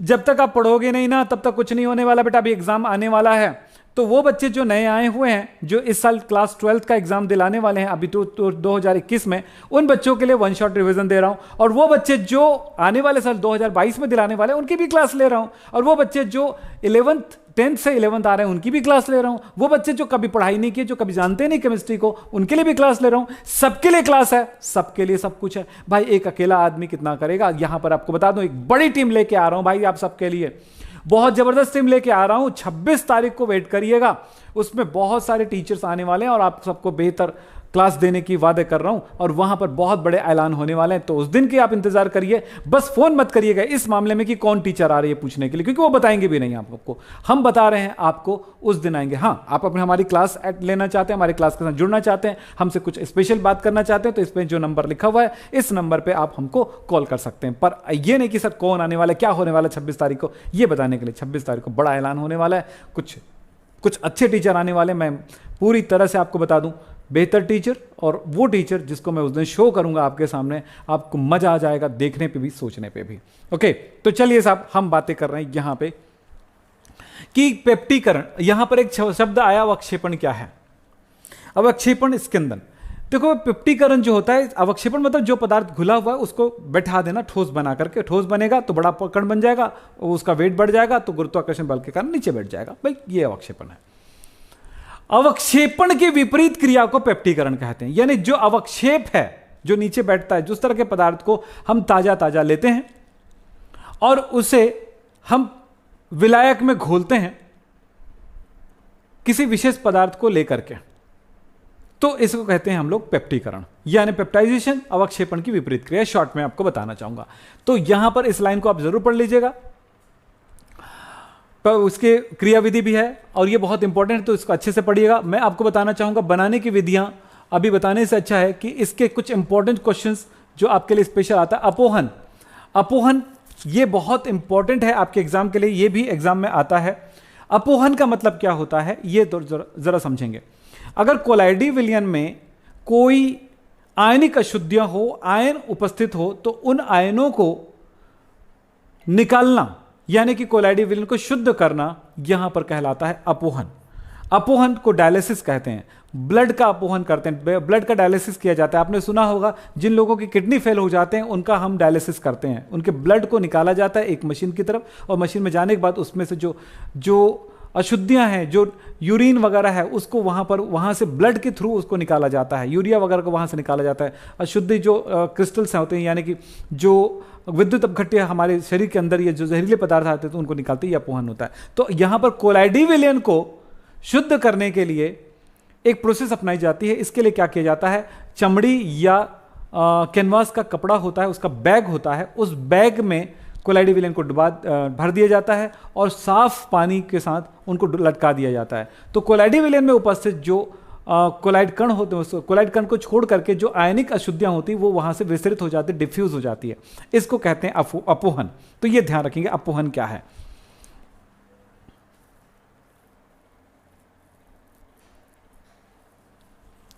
जब तक आप पढ़ोगे नहीं ना, तब तक कुछ नहीं होने वाला बेटा। अभी एग्जाम आने वाला है, तो वो बच्चे जो नए आए हुए हैं, जो इस साल क्लास 12 का एग्जाम दिलाने वाले हैं अभी तो 2021 में, उन बच्चों के लिए वन शॉट रिवीजन दे रहा हूं। और वो बच्चे जो आने वाले साल 2022 में दिलाने वाले हैं, उनकी भी क्लास ले रहा हूं। और वो बच्चे जो 10th से 11th आ रहे हैं, उनकी भी क्लास ले रहा हूं। वो बच्चे जो कभी पढ़ाई नहीं किए, जो कभी जानते नहीं केमिस्ट्री को, उनके लिए भी क्लास ले रहा हूं। सबके लिए क्लास है, सबके लिए सब कुछ है भाई। एक अकेला आदमी कितना करेगा। यहां पर आपको बता दूं, एक बड़ी टीम लेके आ रहा हूं भाई आप सबके लिए, बहुत जबरदस्त टीम लेके आ रहा हूं। 26 तारीख को वेट करिएगा, उसमें बहुत सारे टीचर्स आने वाले हैं और आप सबको बेहतर क्लास देने की वादे कर रहा हूं, और वहां पर बहुत बड़े ऐलान होने वाले हैं। तो उस दिन की आप इंतजार करिए, बस फोन मत करिएगा इस मामले में कि कौन टीचर आ रही है पूछने के लिए, क्योंकि वो बताएंगे भी नहीं आपको, हम बता रहे हैं आपको, उस दिन आएंगे। हाँ, आप अपने हमारी क्लास लेना चाहते हैं, हमारी क्लास के साथ जुड़ना चाहते हैं, हमसे कुछ स्पेशल बात करना चाहते हैं, तो इसमें जो नंबर लिखा हुआ है, इस नंबर पर आप हमको कॉल कर सकते हैं। पर यह नहीं कि सर कौन आने वाला है, क्या होने वाला है 26 तारीख को, ये बताने के लिए। 26 तारीख को बड़ा ऐलान होने वाला है, कुछ अच्छे टीचर आने वाले। मैं पूरी तरह से आपको बता दूं, बेहतर टीचर, और वो टीचर जिसको मैं उस दिन शो करूंगा आपके सामने, आपको मजा आ जाएगा देखने पे भी, सोचने पे भी। ओके, तो चलिए साहब, हम बातें कर रहे हैं यहां पे कि पेप्टीकरण। यहां पर एक शब्द आया, अवक्षेपण क्या है, अवक्षेपण स्कंदन। देखो पेप्टीकरण जो होता है, अवक्षेपण मतलब जो पदार्थ घुला हुआ है उसको बैठा देना, ठोस बना करके। ठोस बनेगा तो बड़ा कण बन जाएगा, उसका वेट बढ़ जाएगा, तो गुरुत्वाकर्षण बल के कारण नीचे बैठ जाएगा भाई, ये अवक्षेपण है। अवक्षेपण के विपरीत क्रिया को पेप्टीकरण कहते हैं, यानी जो अवक्षेप है, जो नीचे बैठता है, जिस तरह के पदार्थ को हम ताजा ताजा लेते हैं और उसे हम विलायक में घोलते हैं किसी विशेष पदार्थ को लेकर के, तो इसको कहते हैं हम लोग पेप्टीकरण, यानी पेप्टाइजेशन, अवक्षेपण की विपरीत क्रिया। शॉर्ट में आपको बताना चाहूंगा, तो यहां पर इस लाइन को आप जरूर पढ़ लीजिएगा। पर उसके क्रियाविधि भी है और ये बहुत इंपॉर्टेंट है, तो इसको अच्छे से पढ़िएगा। मैं आपको बताना चाहूंगा बनाने की विधियां, अभी बताने से अच्छा है कि इसके कुछ इंपॉर्टेंट क्वेश्चंस जो आपके लिए स्पेशल आता है। अपोहन, अपोहन ये बहुत इंपॉर्टेंट है आपके एग्जाम के लिए, ये भी एग्जाम में आता है। अपोहन का मतलब क्या होता है ये तो जरा समझेंगे। अगर कोलाइडी विलयन में कोई आयनिक अशुद्धियां हो, आयन उपस्थित हो, तो उन आयनों को निकालना यानी कि कोलाइडी विलयन को शुद्ध करना यहां पर कहलाता है अपोहन। अपोहन को डायलिसिस कहते हैं, ब्लड का अपोहन करते हैं, ब्लड का डायलिसिस किया जाता है। आपने सुना होगा जिन लोगों की किडनी फेल हो जाते हैं उनका हम डायलिसिस करते हैं, उनके ब्लड को निकाला जाता है एक मशीन की तरफ, और मशीन में जाने के बाद उसमें से जो अशुद्धियां हैं, जो यूरिन वगैरह है, उसको वहां से ब्लड के थ्रू उसको निकाला जाता है, यूरिया वगैरह को वहां से निकाला जाता है। अशुद्धि जो क्रिस्टल्स होते हैं यानी कि जो विद्युत अपघट्य हमारे शरीर के अंदर ये जो जहरीले पदार्थ आते हैं तो उनको निकालते ही अपोहन होता है। तो यहां पर कोलाइडी विलयन को शुद्ध करने के लिए एक प्रोसेस अपनाई जाती है। इसके लिए क्या किया जाता है, चमड़ी या कैनवास का कपड़ा होता है, उसका बैग होता है, उस बैग में कोलाइडी विलयन को भर दिया जाता है और साफ पानी के साथ उनको लटका दिया जाता है। तो कोलाइडी विलयन में उपस्थित जो कोलाइड कण होते हैं, उस कोलाइड कण को छोड़ करके जो आयनिक अशुद्धियां होती हैं वो वहां से विस्तृत हो जाती है, डिफ्यूज हो जाती है। इसको कहते हैं अपोहन। तो ये ध्यान रखेंगे अपोहन क्या है।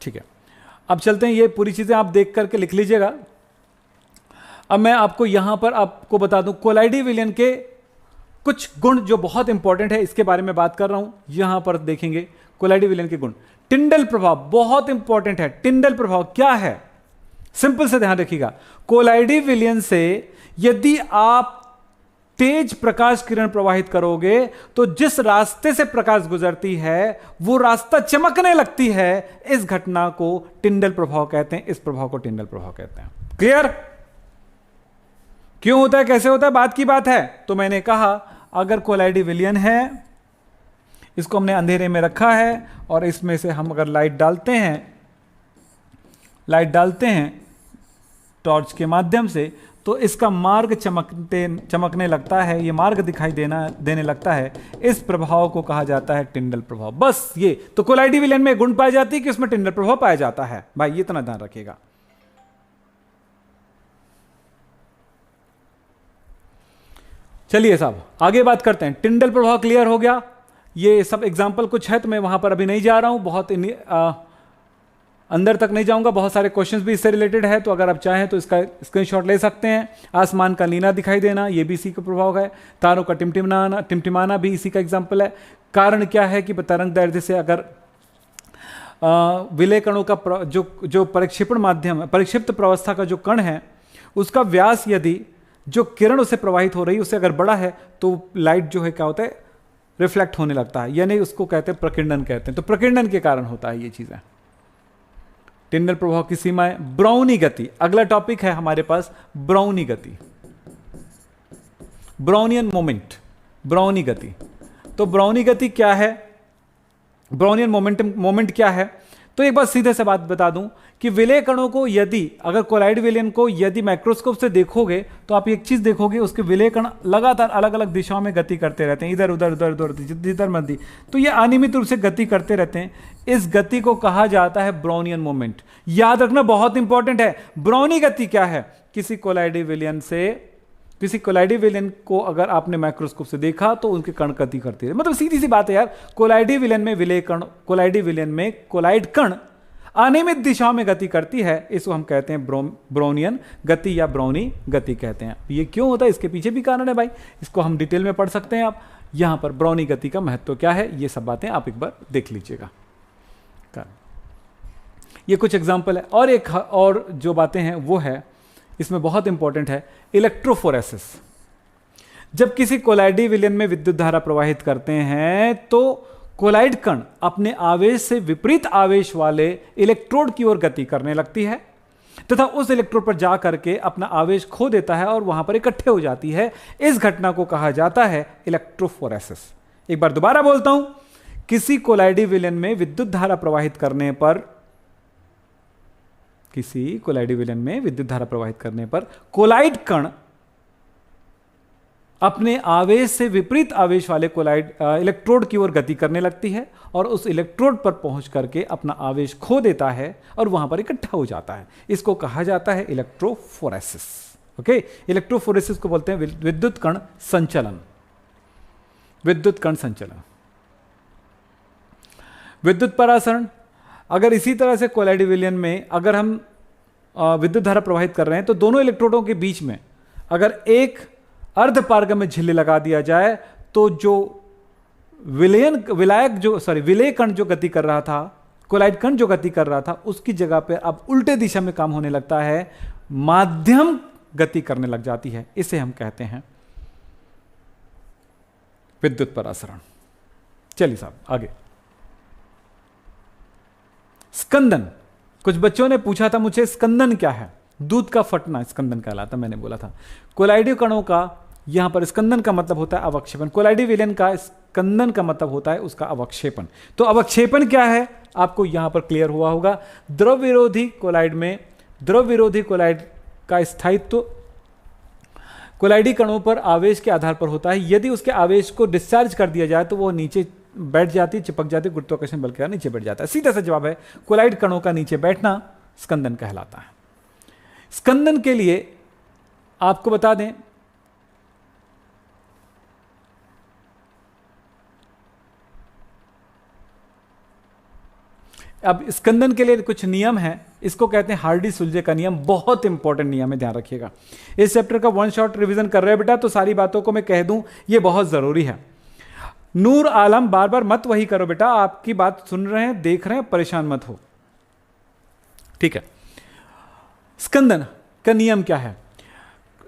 ठीक है, अब चलते हैं, ये पूरी चीजें आप देख करके लिख लीजिएगा। अब मैं आपको यहां पर आपको बता दूं कोलाइडी विलयन के कुछ गुण जो बहुत इंपॉर्टेंट है, इसके बारे में बात कर रहा हूं। यहां पर देखेंगे कोलाइडी विलयन के गुण। टिंडल प्रभाव बहुत इंपॉर्टेंट है। टिंडल प्रभाव क्या है, सिंपल से ध्यान रखिएगा। कोलाइडी विलयन से यदि आप तेज प्रकाश किरण प्रवाहित करोगे तो जिस रास्ते से प्रकाश गुजरती है वो रास्ता चमकने लगती है। इस घटना को टिंडल प्रभाव कहते हैं, इस प्रभाव को टिंडल प्रभाव कहते हैं। क्लियर? क्यों होता है, कैसे होता है, बात की बात है। तो मैंने कहा अगर कोलाइडी विलयन है, इसको हमने अंधेरे में रखा है और इसमें से हम अगर लाइट डालते हैं टॉर्च के माध्यम से, तो इसका मार्ग चमकने लगता है, ये मार्ग दिखाई देने लगता है। इस प्रभाव को कहा जाता है टिंडल प्रभाव। बस ये तो कोलाइडी विलयन में गुण पाई जाती है कि उसमें टिंडल प्रभाव पाया जाता है। भाई ये इतना ध्यान रखिएगा। चलिए साहब आगे बात करते हैं। टिंडल प्रभाव क्लियर हो गया। ये सब एग्जाम्पल कुछ है तो मैं वहां पर अभी नहीं जा रहा हूं, बहुत अंदर तक नहीं जाऊंगा। बहुत सारे क्वेश्चंस भी इससे रिलेटेड है, तो अगर आप चाहें तो इसका स्क्रीनशॉट ले सकते हैं। आसमान का नीला दिखाई देना, ये भी इसी का प्रभाव है। तारों का टिमटिमाना भी इसी का एग्जाम्पल है। कारण क्या है कि तरंग दैर्ध्य से अगर विलय कणों का जो परिक्षेपण माध्यम, परिक्षिप्त प्रवस्था का जो कण है, उसका व्यास यदि जो किरण उसे प्रवाहित हो रही है उससे अगर बड़ा है तो लाइट जो है क्या होता है, रिफ्लेक्ट होने लगता है, यानी उसको कहते हैं प्रकीर्णन कहते हैं। तो प्रकीर्णन के कारण होता है ये चीजें। टिंडल प्रभाव की सीमाएं। ब्राउनी गति अगला टॉपिक है हमारे पास, ब्राउनी गति, ब्राउनियन मोमेंट, ब्राउनी गति। तो ब्राउनी गति क्या है, ब्राउनियन मोमेंट क्या है? तो एक बार सीधे से बात बता दूं कि विलय कणों को यदि अगर कोलाइड विलयन को यदि माइक्रोस्कोप से देखोगे तो आप एक चीज देखोगे, उसके विलय कण लगातार अलग अलग दिशाओं में गति करते रहते हैं, इधर उधर उधर उधर जिधर मर्जी। तो ये अनियमित रूप से गति करते रहते हैं। इस गति को कहा जाता है ब्राउनियन मोमेंट। याद रखना बहुत इंपॉर्टेंट है। ब्राउनी गति क्या है? किसी कोलाइडी विलयन को अगर आपने माइक्रोस्कोप से देखा तो उनके कण गति करते हैं। मतलब सीधी सी बात है यार, कोलाइडी विलयन में विलय कण, कोलाइडी विलयन में कोलाइड कण अनियमित दिशाओं में गति करती है। इसको हम कहते हैं ब्राउनियन गति या ब्राउनी गति कहते हैं। ये क्यों होता है, इसके पीछे भी कारण है भाई, इसको हम डिटेल में पढ़ सकते हैं। आप यहां पर ब्राउनी गति का महत्व क्या है, ये सब बातें आप एक बार देख लीजिएगा। ये कुछ एग्जाम्पल है। और एक और जो बातें हैं वो है, इसमें बहुत इंपॉर्टेंट है, इलेक्ट्रोफोरेसिस। जब किसी कोलाइडी विलयन में विद्युत धारा प्रवाहित करते हैं तो कोलाइड कण अपने आवेश से विपरीत आवेश वाले इलेक्ट्रोड की ओर गति करने लगती है तथा उस इलेक्ट्रोड पर जा करके अपना आवेश खो देता है और वहां पर इकट्ठे हो जाती है। इस घटना को कहा जाता है इलेक्ट्रोफोरेसिस। एक बार दोबारा बोलता हूं, किसी कोलाइडी विलयन में विद्युत धारा प्रवाहित करने पर, किसी कोलाइडी विलयन में विद्युत धारा प्रवाहित करने पर कोलाइड कण अपने आवेश से विपरीत आवेश वाले कोलाइड इलेक्ट्रोड की ओर गति करने लगती है और उस इलेक्ट्रोड पर पहुंच करके अपना आवेश खो देता है और वहां पर इकट्ठा हो जाता है। इसको कहा जाता है इलेक्ट्रोफोरेसिस। ओके, इलेक्ट्रोफोरेसिस को बोलते हैं विद्युत कण संचलन। विद्युत कण संचलन, विद्युत परासरण। अगर इसी तरह से कोलाइड विलयन में अगर हम विद्युत धारा प्रवाहित कर रहे हैं तो दोनों इलेक्ट्रोडों के बीच में अगर एक अर्धपारगम्य झिल्ली लगा दिया जाए तो जो विलय कण जो गति कर रहा था, कोलाइड कण जो गति कर रहा था, उसकी जगह पर अब उल्टे दिशा में काम होने लगता है, माध्यम गति करने लग जाती है। इसे हम कहते हैं विद्युत परासरण। चलिए साहब आगे। स्कंदन। कुछ बच्चों ने पूछा था मुझे स्कंदन क्या है। दूध का फटना स्कंदन कहलाता, मैंने बोला था। कोलाइडी कणों का यहां पर स्कंदन का मतलब होता है अवक्षेपण। कोलाइडी विलयन का स्कंदन का मतलब होता है उसका अवक्षेपण। तो अवक्षेपण क्या है आपको यहां पर क्लियर हुआ होगा। द्रव विरोधी कोलाइड में द्रव विरोधी कोलाइड का स्थायित्व कोलाइडी कणों पर आवेश के आधार पर होता है। यदि उसके आवेश को डिस्चार्ज कर दिया जाए तो वो नीचे बैठ जाती, चिपक जाती, गुरुत्वाकर्षण बल के कारण नीचे बैठ जाता है। सीधा सा जवाब है कोलाइड कणों का नीचे बैठना स्कंदन कहलाता है। स्कंदन के लिए आपको बता दें, अब स्कंदन के लिए कुछ नियम है, इसको कहते हैं हार्डी-सुलजे का नियम। बहुत इंपॉर्टेंट नियम है, ध्यान रखिएगा। इस चैप्टर का वन शॉट रिवीजन कर रहे हैं बेटा तो सारी बातों को मैं कह दूं, ये बहुत जरूरी है। नूर आलम, बार बार मत वही करो बेटा, आपकी बात सुन रहे हैं, देख रहे हैं, परेशान मत हो, ठीक है। स्कंदन का नियम क्या है?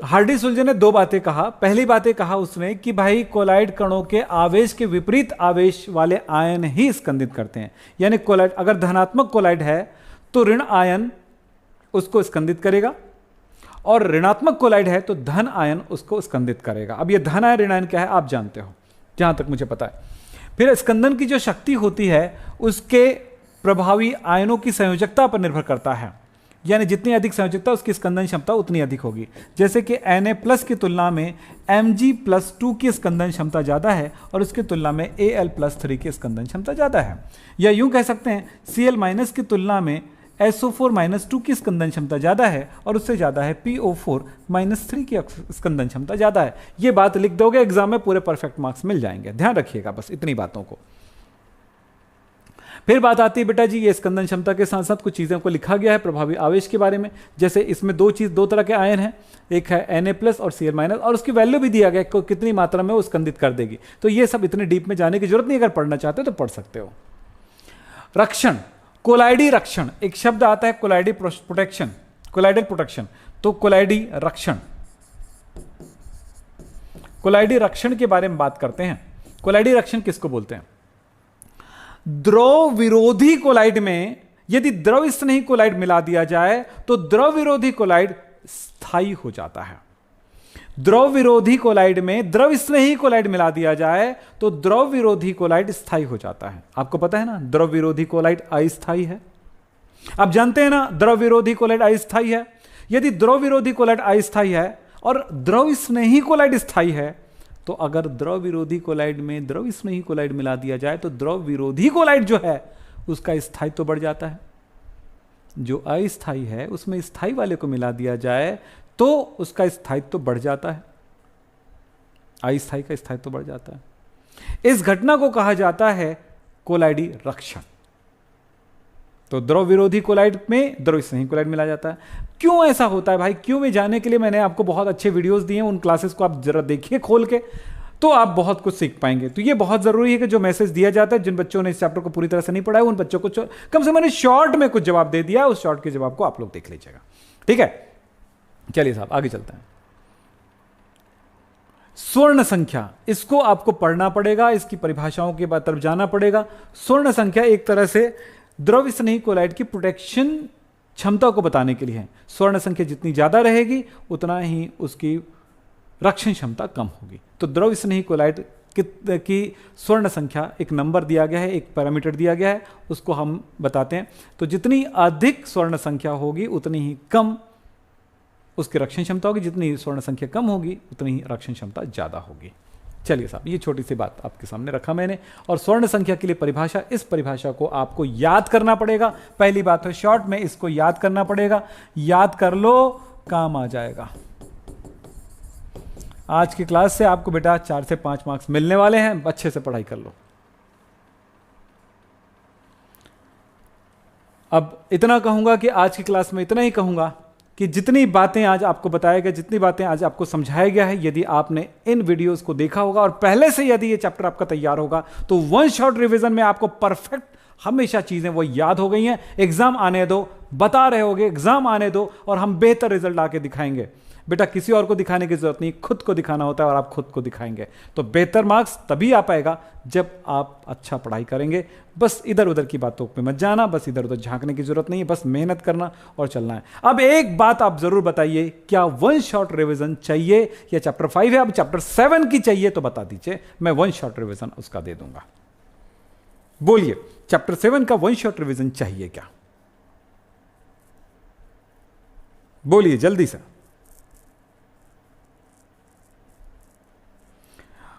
हार्डी-सुलजे ने दो बातें कहा। पहली बातें कहा उसने कि भाई कोलाइड कणों के आवेश के विपरीत आवेश वाले आयन ही स्कंदित करते हैं। यानी कोलाइड अगर धनात्मक कोलाइड है तो ऋण आयन उसको स्कंदित करेगा और ऋणात्मक कोलाइड है तो धन आयन उसको स्कंदित करेगा। अब ये धन आयन ऋण आयन क्या है आप जानते हो, जहां तक मुझे पता है। फिर स्कंदन की जो शक्ति होती है उसके प्रभावी आयनों की संयोजकता पर निर्भर करता है। यानी जितनी अधिक संयोजकता उसकी स्कंदन क्षमता उतनी अधिक होगी। जैसे कि Na+ की तुलना में Mg+2 की स्कंदन क्षमता ज़्यादा है और उसकी तुलना में Al+3 की स्कंदन क्षमता ज़्यादा है। या यूं कह सकते हैं Cl- की तुलना में SO4-2 की स्कंदन क्षमता ज़्यादा है और उससे ज़्यादा है PO4-3 की स्कंदन क्षमता ज़्यादा है। ये बात लिख दोगे एग्जाम में, पूरे परफेक्ट मार्क्स मिल जाएंगे। ध्यान रखिएगा बस इतनी बातों को। फिर बात आती है बेटा जी, ये स्कंदन क्षमता के साथ साथ कुछ चीज़ों को लिखा गया है प्रभावी आवेश के बारे में। जैसे इसमें दो तरह के आयन हैं, एक है Na+ और Cl- और उसकी वैल्यू भी दिया गया है कितनी मात्रा में वो स्कंदित कर देगी। तो ये सब इतने डीप में जाने की जरूरत नहीं, अगर पढ़ना चाहते हो तो पढ़ सकते हो। रक्षण, कोलाइडी रक्षण, एक शब्द आता है कोलाइडी प्रोटेक्शन, कोलाइडल प्रोटेक्शन। तो कोलाइडी रक्षण, कोलाइडी रक्षण के बारे में बात करते हैं। कोलाइडी रक्षण किसको बोलते हैं? द्रव विरोधी कोलाइड में यदि द्रव स्नेही कोलाइड मिला दिया जाए तो द्रव विरोधी कोलाइड स्थायी हो जाता है। द्रव विरोधी कोलाइड में द्रव स्नेही कोलाइड मिला दिया जाए तो द्रव विरोधी कोलाइड स्थायी हो जाता है। आपको पता है ना द्रव विरोधी कोलाइड अस्थायी है। आप जानते हैं ना द्रव विरोधी कोलाइड अस्थायी है। यदि द्रव विरोधी कोलाइड अस्थायी है और द्रव स्नेही कोलाइड स्थायी है तो अगर द्रव विरोधी कोलाइड में द्रव स्नेही कोलाइड मिला दिया जाए तो द्रव विरोधी कोलाइड जो है उसका स्थायित्व तो बढ़ जाता है। जो अस्थायी है उसमें स्थायी वाले को मिला दिया जाए तो उसका स्थायित्व तो बढ़ जाता है, अस्थायी का स्थायित्व तो बढ़ जाता है। इस घटना को कहा जाता है कोलाइडी रक्षण। तो द्रव विरोधी कोलाइड में द्रव स्नेही कोलाइड मिला जाता है। क्यों ऐसा होता है भाई, क्यों में जाने के लिए मैंने आपको बहुत अच्छे वीडियोस दिए हैं, उन क्लासेस को आप जरा देखिए खोल के, तो आप बहुत कुछ सीख पाएंगे। तो ये बहुत जरूरी है कि जो मैसेज दिया जाता है, जिन बच्चों ने इस चैप्टर को पूरी तरह से नहीं पढ़ा है उन बच्चों को कम से कम मैंने शॉर्ट में कुछ जवाब दे दिया, उस शॉर्ट के जवाब को आप लोग देख लीजिएगा, ठीक है। चलिए साहब आगे चलते हैं। स्वर्ण संख्या, इसको आपको पढ़ना पड़ेगा, इसकी परिभाषाओं के तरफ जाना पड़ेगा। स्वर्ण संख्या एक तरह से द्रव स्नेही कोलाइड की प्रोटेक्शन क्षमता को बताने के लिए है। स्वर्ण संख्या जितनी ज्यादा रहेगी उतना ही उसकी रक्षण क्षमता कम होगी। तो द्रव स्नेही कोलाइड की स्वर्ण संख्या एक नंबर दिया गया है, एक पैरामीटर दिया गया है, उसको हम बताते हैं। तो जितनी अधिक स्वर्ण संख्या होगी उतनी ही कम उसकी रक्षण क्षमता होगी, जितनी स्वर्ण संख्या कम होगी उतनी ही रक्षण क्षमता ज़्यादा होगी। चलिए साहब, ये छोटी सी बात आपके सामने रखा मैंने। और स्वर्ण संख्या के लिए परिभाषा, इस परिभाषा को आपको याद करना पड़ेगा। पहली बात है शॉर्ट में इसको याद करना पड़ेगा, याद कर लो, काम आ जाएगा। आज की क्लास से आपको बेटा 4 से 5 मार्क्स मिलने वाले हैं, अच्छे से पढ़ाई कर लो। अब इतना कहूंगा कि आज की क्लास में इतना ही कहूंगा कि जितनी बातें आज आपको बताया गया, जितनी बातें आज आपको समझाया गया है, यदि आपने इन वीडियोस को देखा होगा और पहले से यदि ये चैप्टर आपका तैयार होगा तो वन शॉट रिवीजन में आपको परफेक्ट हमेशा चीजें वो याद हो गई हैं। एग्जाम आने दो, बता रहे होगे, एग्जाम आने दो और हम बेहतर रिजल्ट आके दिखाएंगे। बेटा किसी और को दिखाने की जरूरत नहीं, खुद को दिखाना होता है और आप खुद को दिखाएंगे तो बेहतर मार्क्स तभी आ पाएगा जब आप अच्छा पढ़ाई करेंगे। बस इधर उधर की बातों पे मत जाना, बस इधर उधर झांकने की जरूरत नहीं है, बस मेहनत करना और चलना है। अब एक बात आप जरूर बताइए, क्या वन शॉट रिवीजन चाहिए या चैप्टर 5 है अब चैप्टर 7 की चाहिए तो बता दीजिए, मैं वन शॉट रिवीजन उसका दे दूंगा। बोलिए, चैप्टर 7 का वन शॉट रिवीजन चाहिए क्या? बोलिए जल्दी से।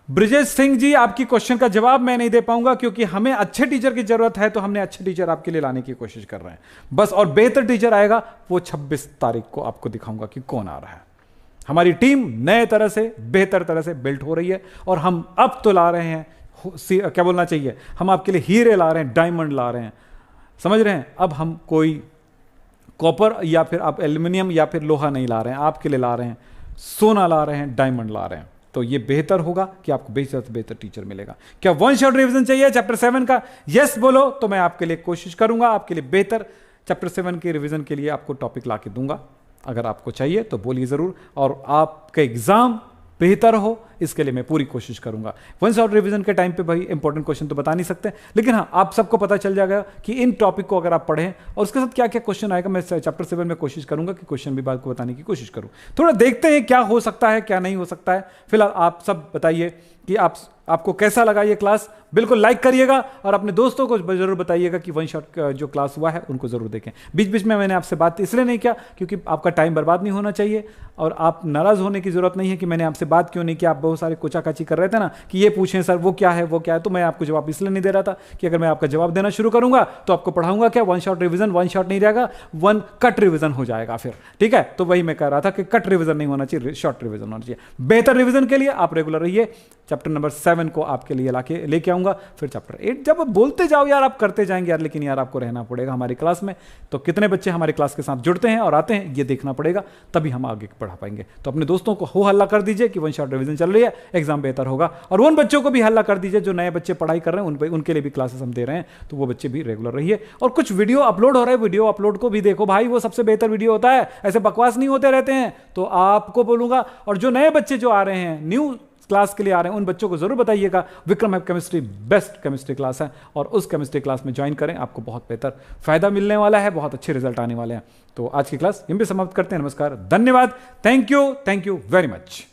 ब्रिजेश सिंह जी, आपकी क्वेश्चन का जवाब मैं नहीं दे पाऊंगा क्योंकि हमें अच्छे टीचर की जरूरत है, तो हमने अच्छे टीचर आपके लिए लाने की कोशिश कर रहे हैं बस। और बेहतर टीचर आएगा वो 26 तारीख को आपको दिखाऊंगा कि कौन आ रहा है। हमारी टीम नए तरह से, बेहतर तरह से बिल्ट हो रही है और हम अब तो ला रहे हैं, क्या बोलना चाहिए, हम आपके लिए हीरे ला रहे हैं, डायमंड ला रहे हैं, समझ रहे हैं। अब हम कोई कॉपर या फिर आप एल्यूमिनियम या फिर लोहा नहीं ला रहे हैं, आपके लिए ला रहे हैं सोना, ला रहे हैं डायमंड ला रहे हैं। तो ये बेहतर होगा कि आपको बेहतर से बेहतर टीचर मिलेगा। क्या वन शॉट रिवीजन चाहिए चैप्टर 7 का? यस बोलो तो मैं आपके लिए कोशिश करूंगा, आपके लिए बेहतर चैप्टर 7 के रिवीजन के लिए आपको टॉपिक ला के दूंगा। अगर आपको चाहिए तो बोलिए जरूर, और आपका एग्जाम बेहतर हो इसके लिए मैं पूरी कोशिश करूंगा। वन शॉट रिवीजन के टाइम पे भाई इंपॉर्टेंट क्वेश्चन तो बता नहीं सकते, लेकिन हाँ आप सबको पता चल जाएगा कि इन टॉपिक को अगर आप पढ़ें और उसके साथ क्या क्या क्वेश्चन आएगा। मैं चैप्टर 7 में कोशिश करूंगा कि क्वेश्चन भी बात को बताने की कोशिश करूं। थोड़ा देखते हैं क्या हो सकता है क्या नहीं हो सकता है। फिलहाल आप सब बताइए कि आपको कैसा लगा ये क्लास। बिल्कुल लाइक करिएगा और अपने दोस्तों को जरूर बताइएगा कि वन शॉट जो क्लास हुआ है उनको जरूर देखें। बीच बीच में मैंने आपसे बात इसलिए नहीं किया क्योंकि आपका टाइम बर्बाद नहीं होना चाहिए और आप नाराज होने की जरूरत नहीं है कि मैंने आपसे बात क्यों नहीं किया। आप बहुत सारे कोचाकाची कर रहे थे ना कि ये पूछें सर वो क्या है वो क्या है, तो मैं आपको जवाब इसलिए नहीं दे रहा था कि अगर मैं आपका जवाब देना शुरू करूंगा तो आपको पढ़ाऊंगा क्या, one shot revision one shot नहीं रहेगा, वन कट रिवीजन हो जाएगा फिर। ठीक है, तो वही मैं कह रहा था कि कट रिवीजन नहीं होना चाहिए, शॉर्ट रिवीजन होना चाहिए। बेहतर रिवीजन के लिए आप रेगुलर रहिए। चैप्टर नंबर 7 को आपके लिए लेके आऊंगा, फिर चैप्टर 8। जब बोलते जाओ यार आप करते जाएंगे यार, लेकिन यार आपको रहना पड़ेगा हमारी क्लास में। तो कितने बच्चे हमारी क्लास के साथ जुड़ते हैं और आते हैं ये देखना पड़ेगा, तभी हम आगे पढ़ा पाएंगे। तो अपने दोस्तों को हो हल्ला कर दीजिए कि वन शॉट रिवीजन चल रही है, एग्जाम बेहतर होगा। और उन बच्चों को भी हल्ला कर दीजिए जो नए बच्चे पढ़ाई कर रहे हैं, उनके लिए भी क्लासेस हम दे रहे हैं, तो वो बच्चे भी रेगुलर रहिए। और कुछ वीडियो अपलोड हो रहा है, वीडियो अपलोड को भी देखो भाई, वो सबसे बेहतर वीडियो होता है, ऐसे बकवास नहीं होते रहते हैं। तो आपको बोलूंगा, और जो नए बच्चे जो आ रहे हैं, न्यू क्लास के लिए आ रहे हैं, उन बच्चों को जरूर बताइएगा Vikram have chemistry best chemistry class है और उस केमिस्ट्री क्लास में ज्वाइन करें, आपको बहुत बेहतर फायदा मिलने वाला है, बहुत अच्छे रिजल्ट आने वाले हैं। तो आज की क्लास यहीं पे समाप्त करते हैं। नमस्कार, धन्यवाद, थैंक यू वेरी मच।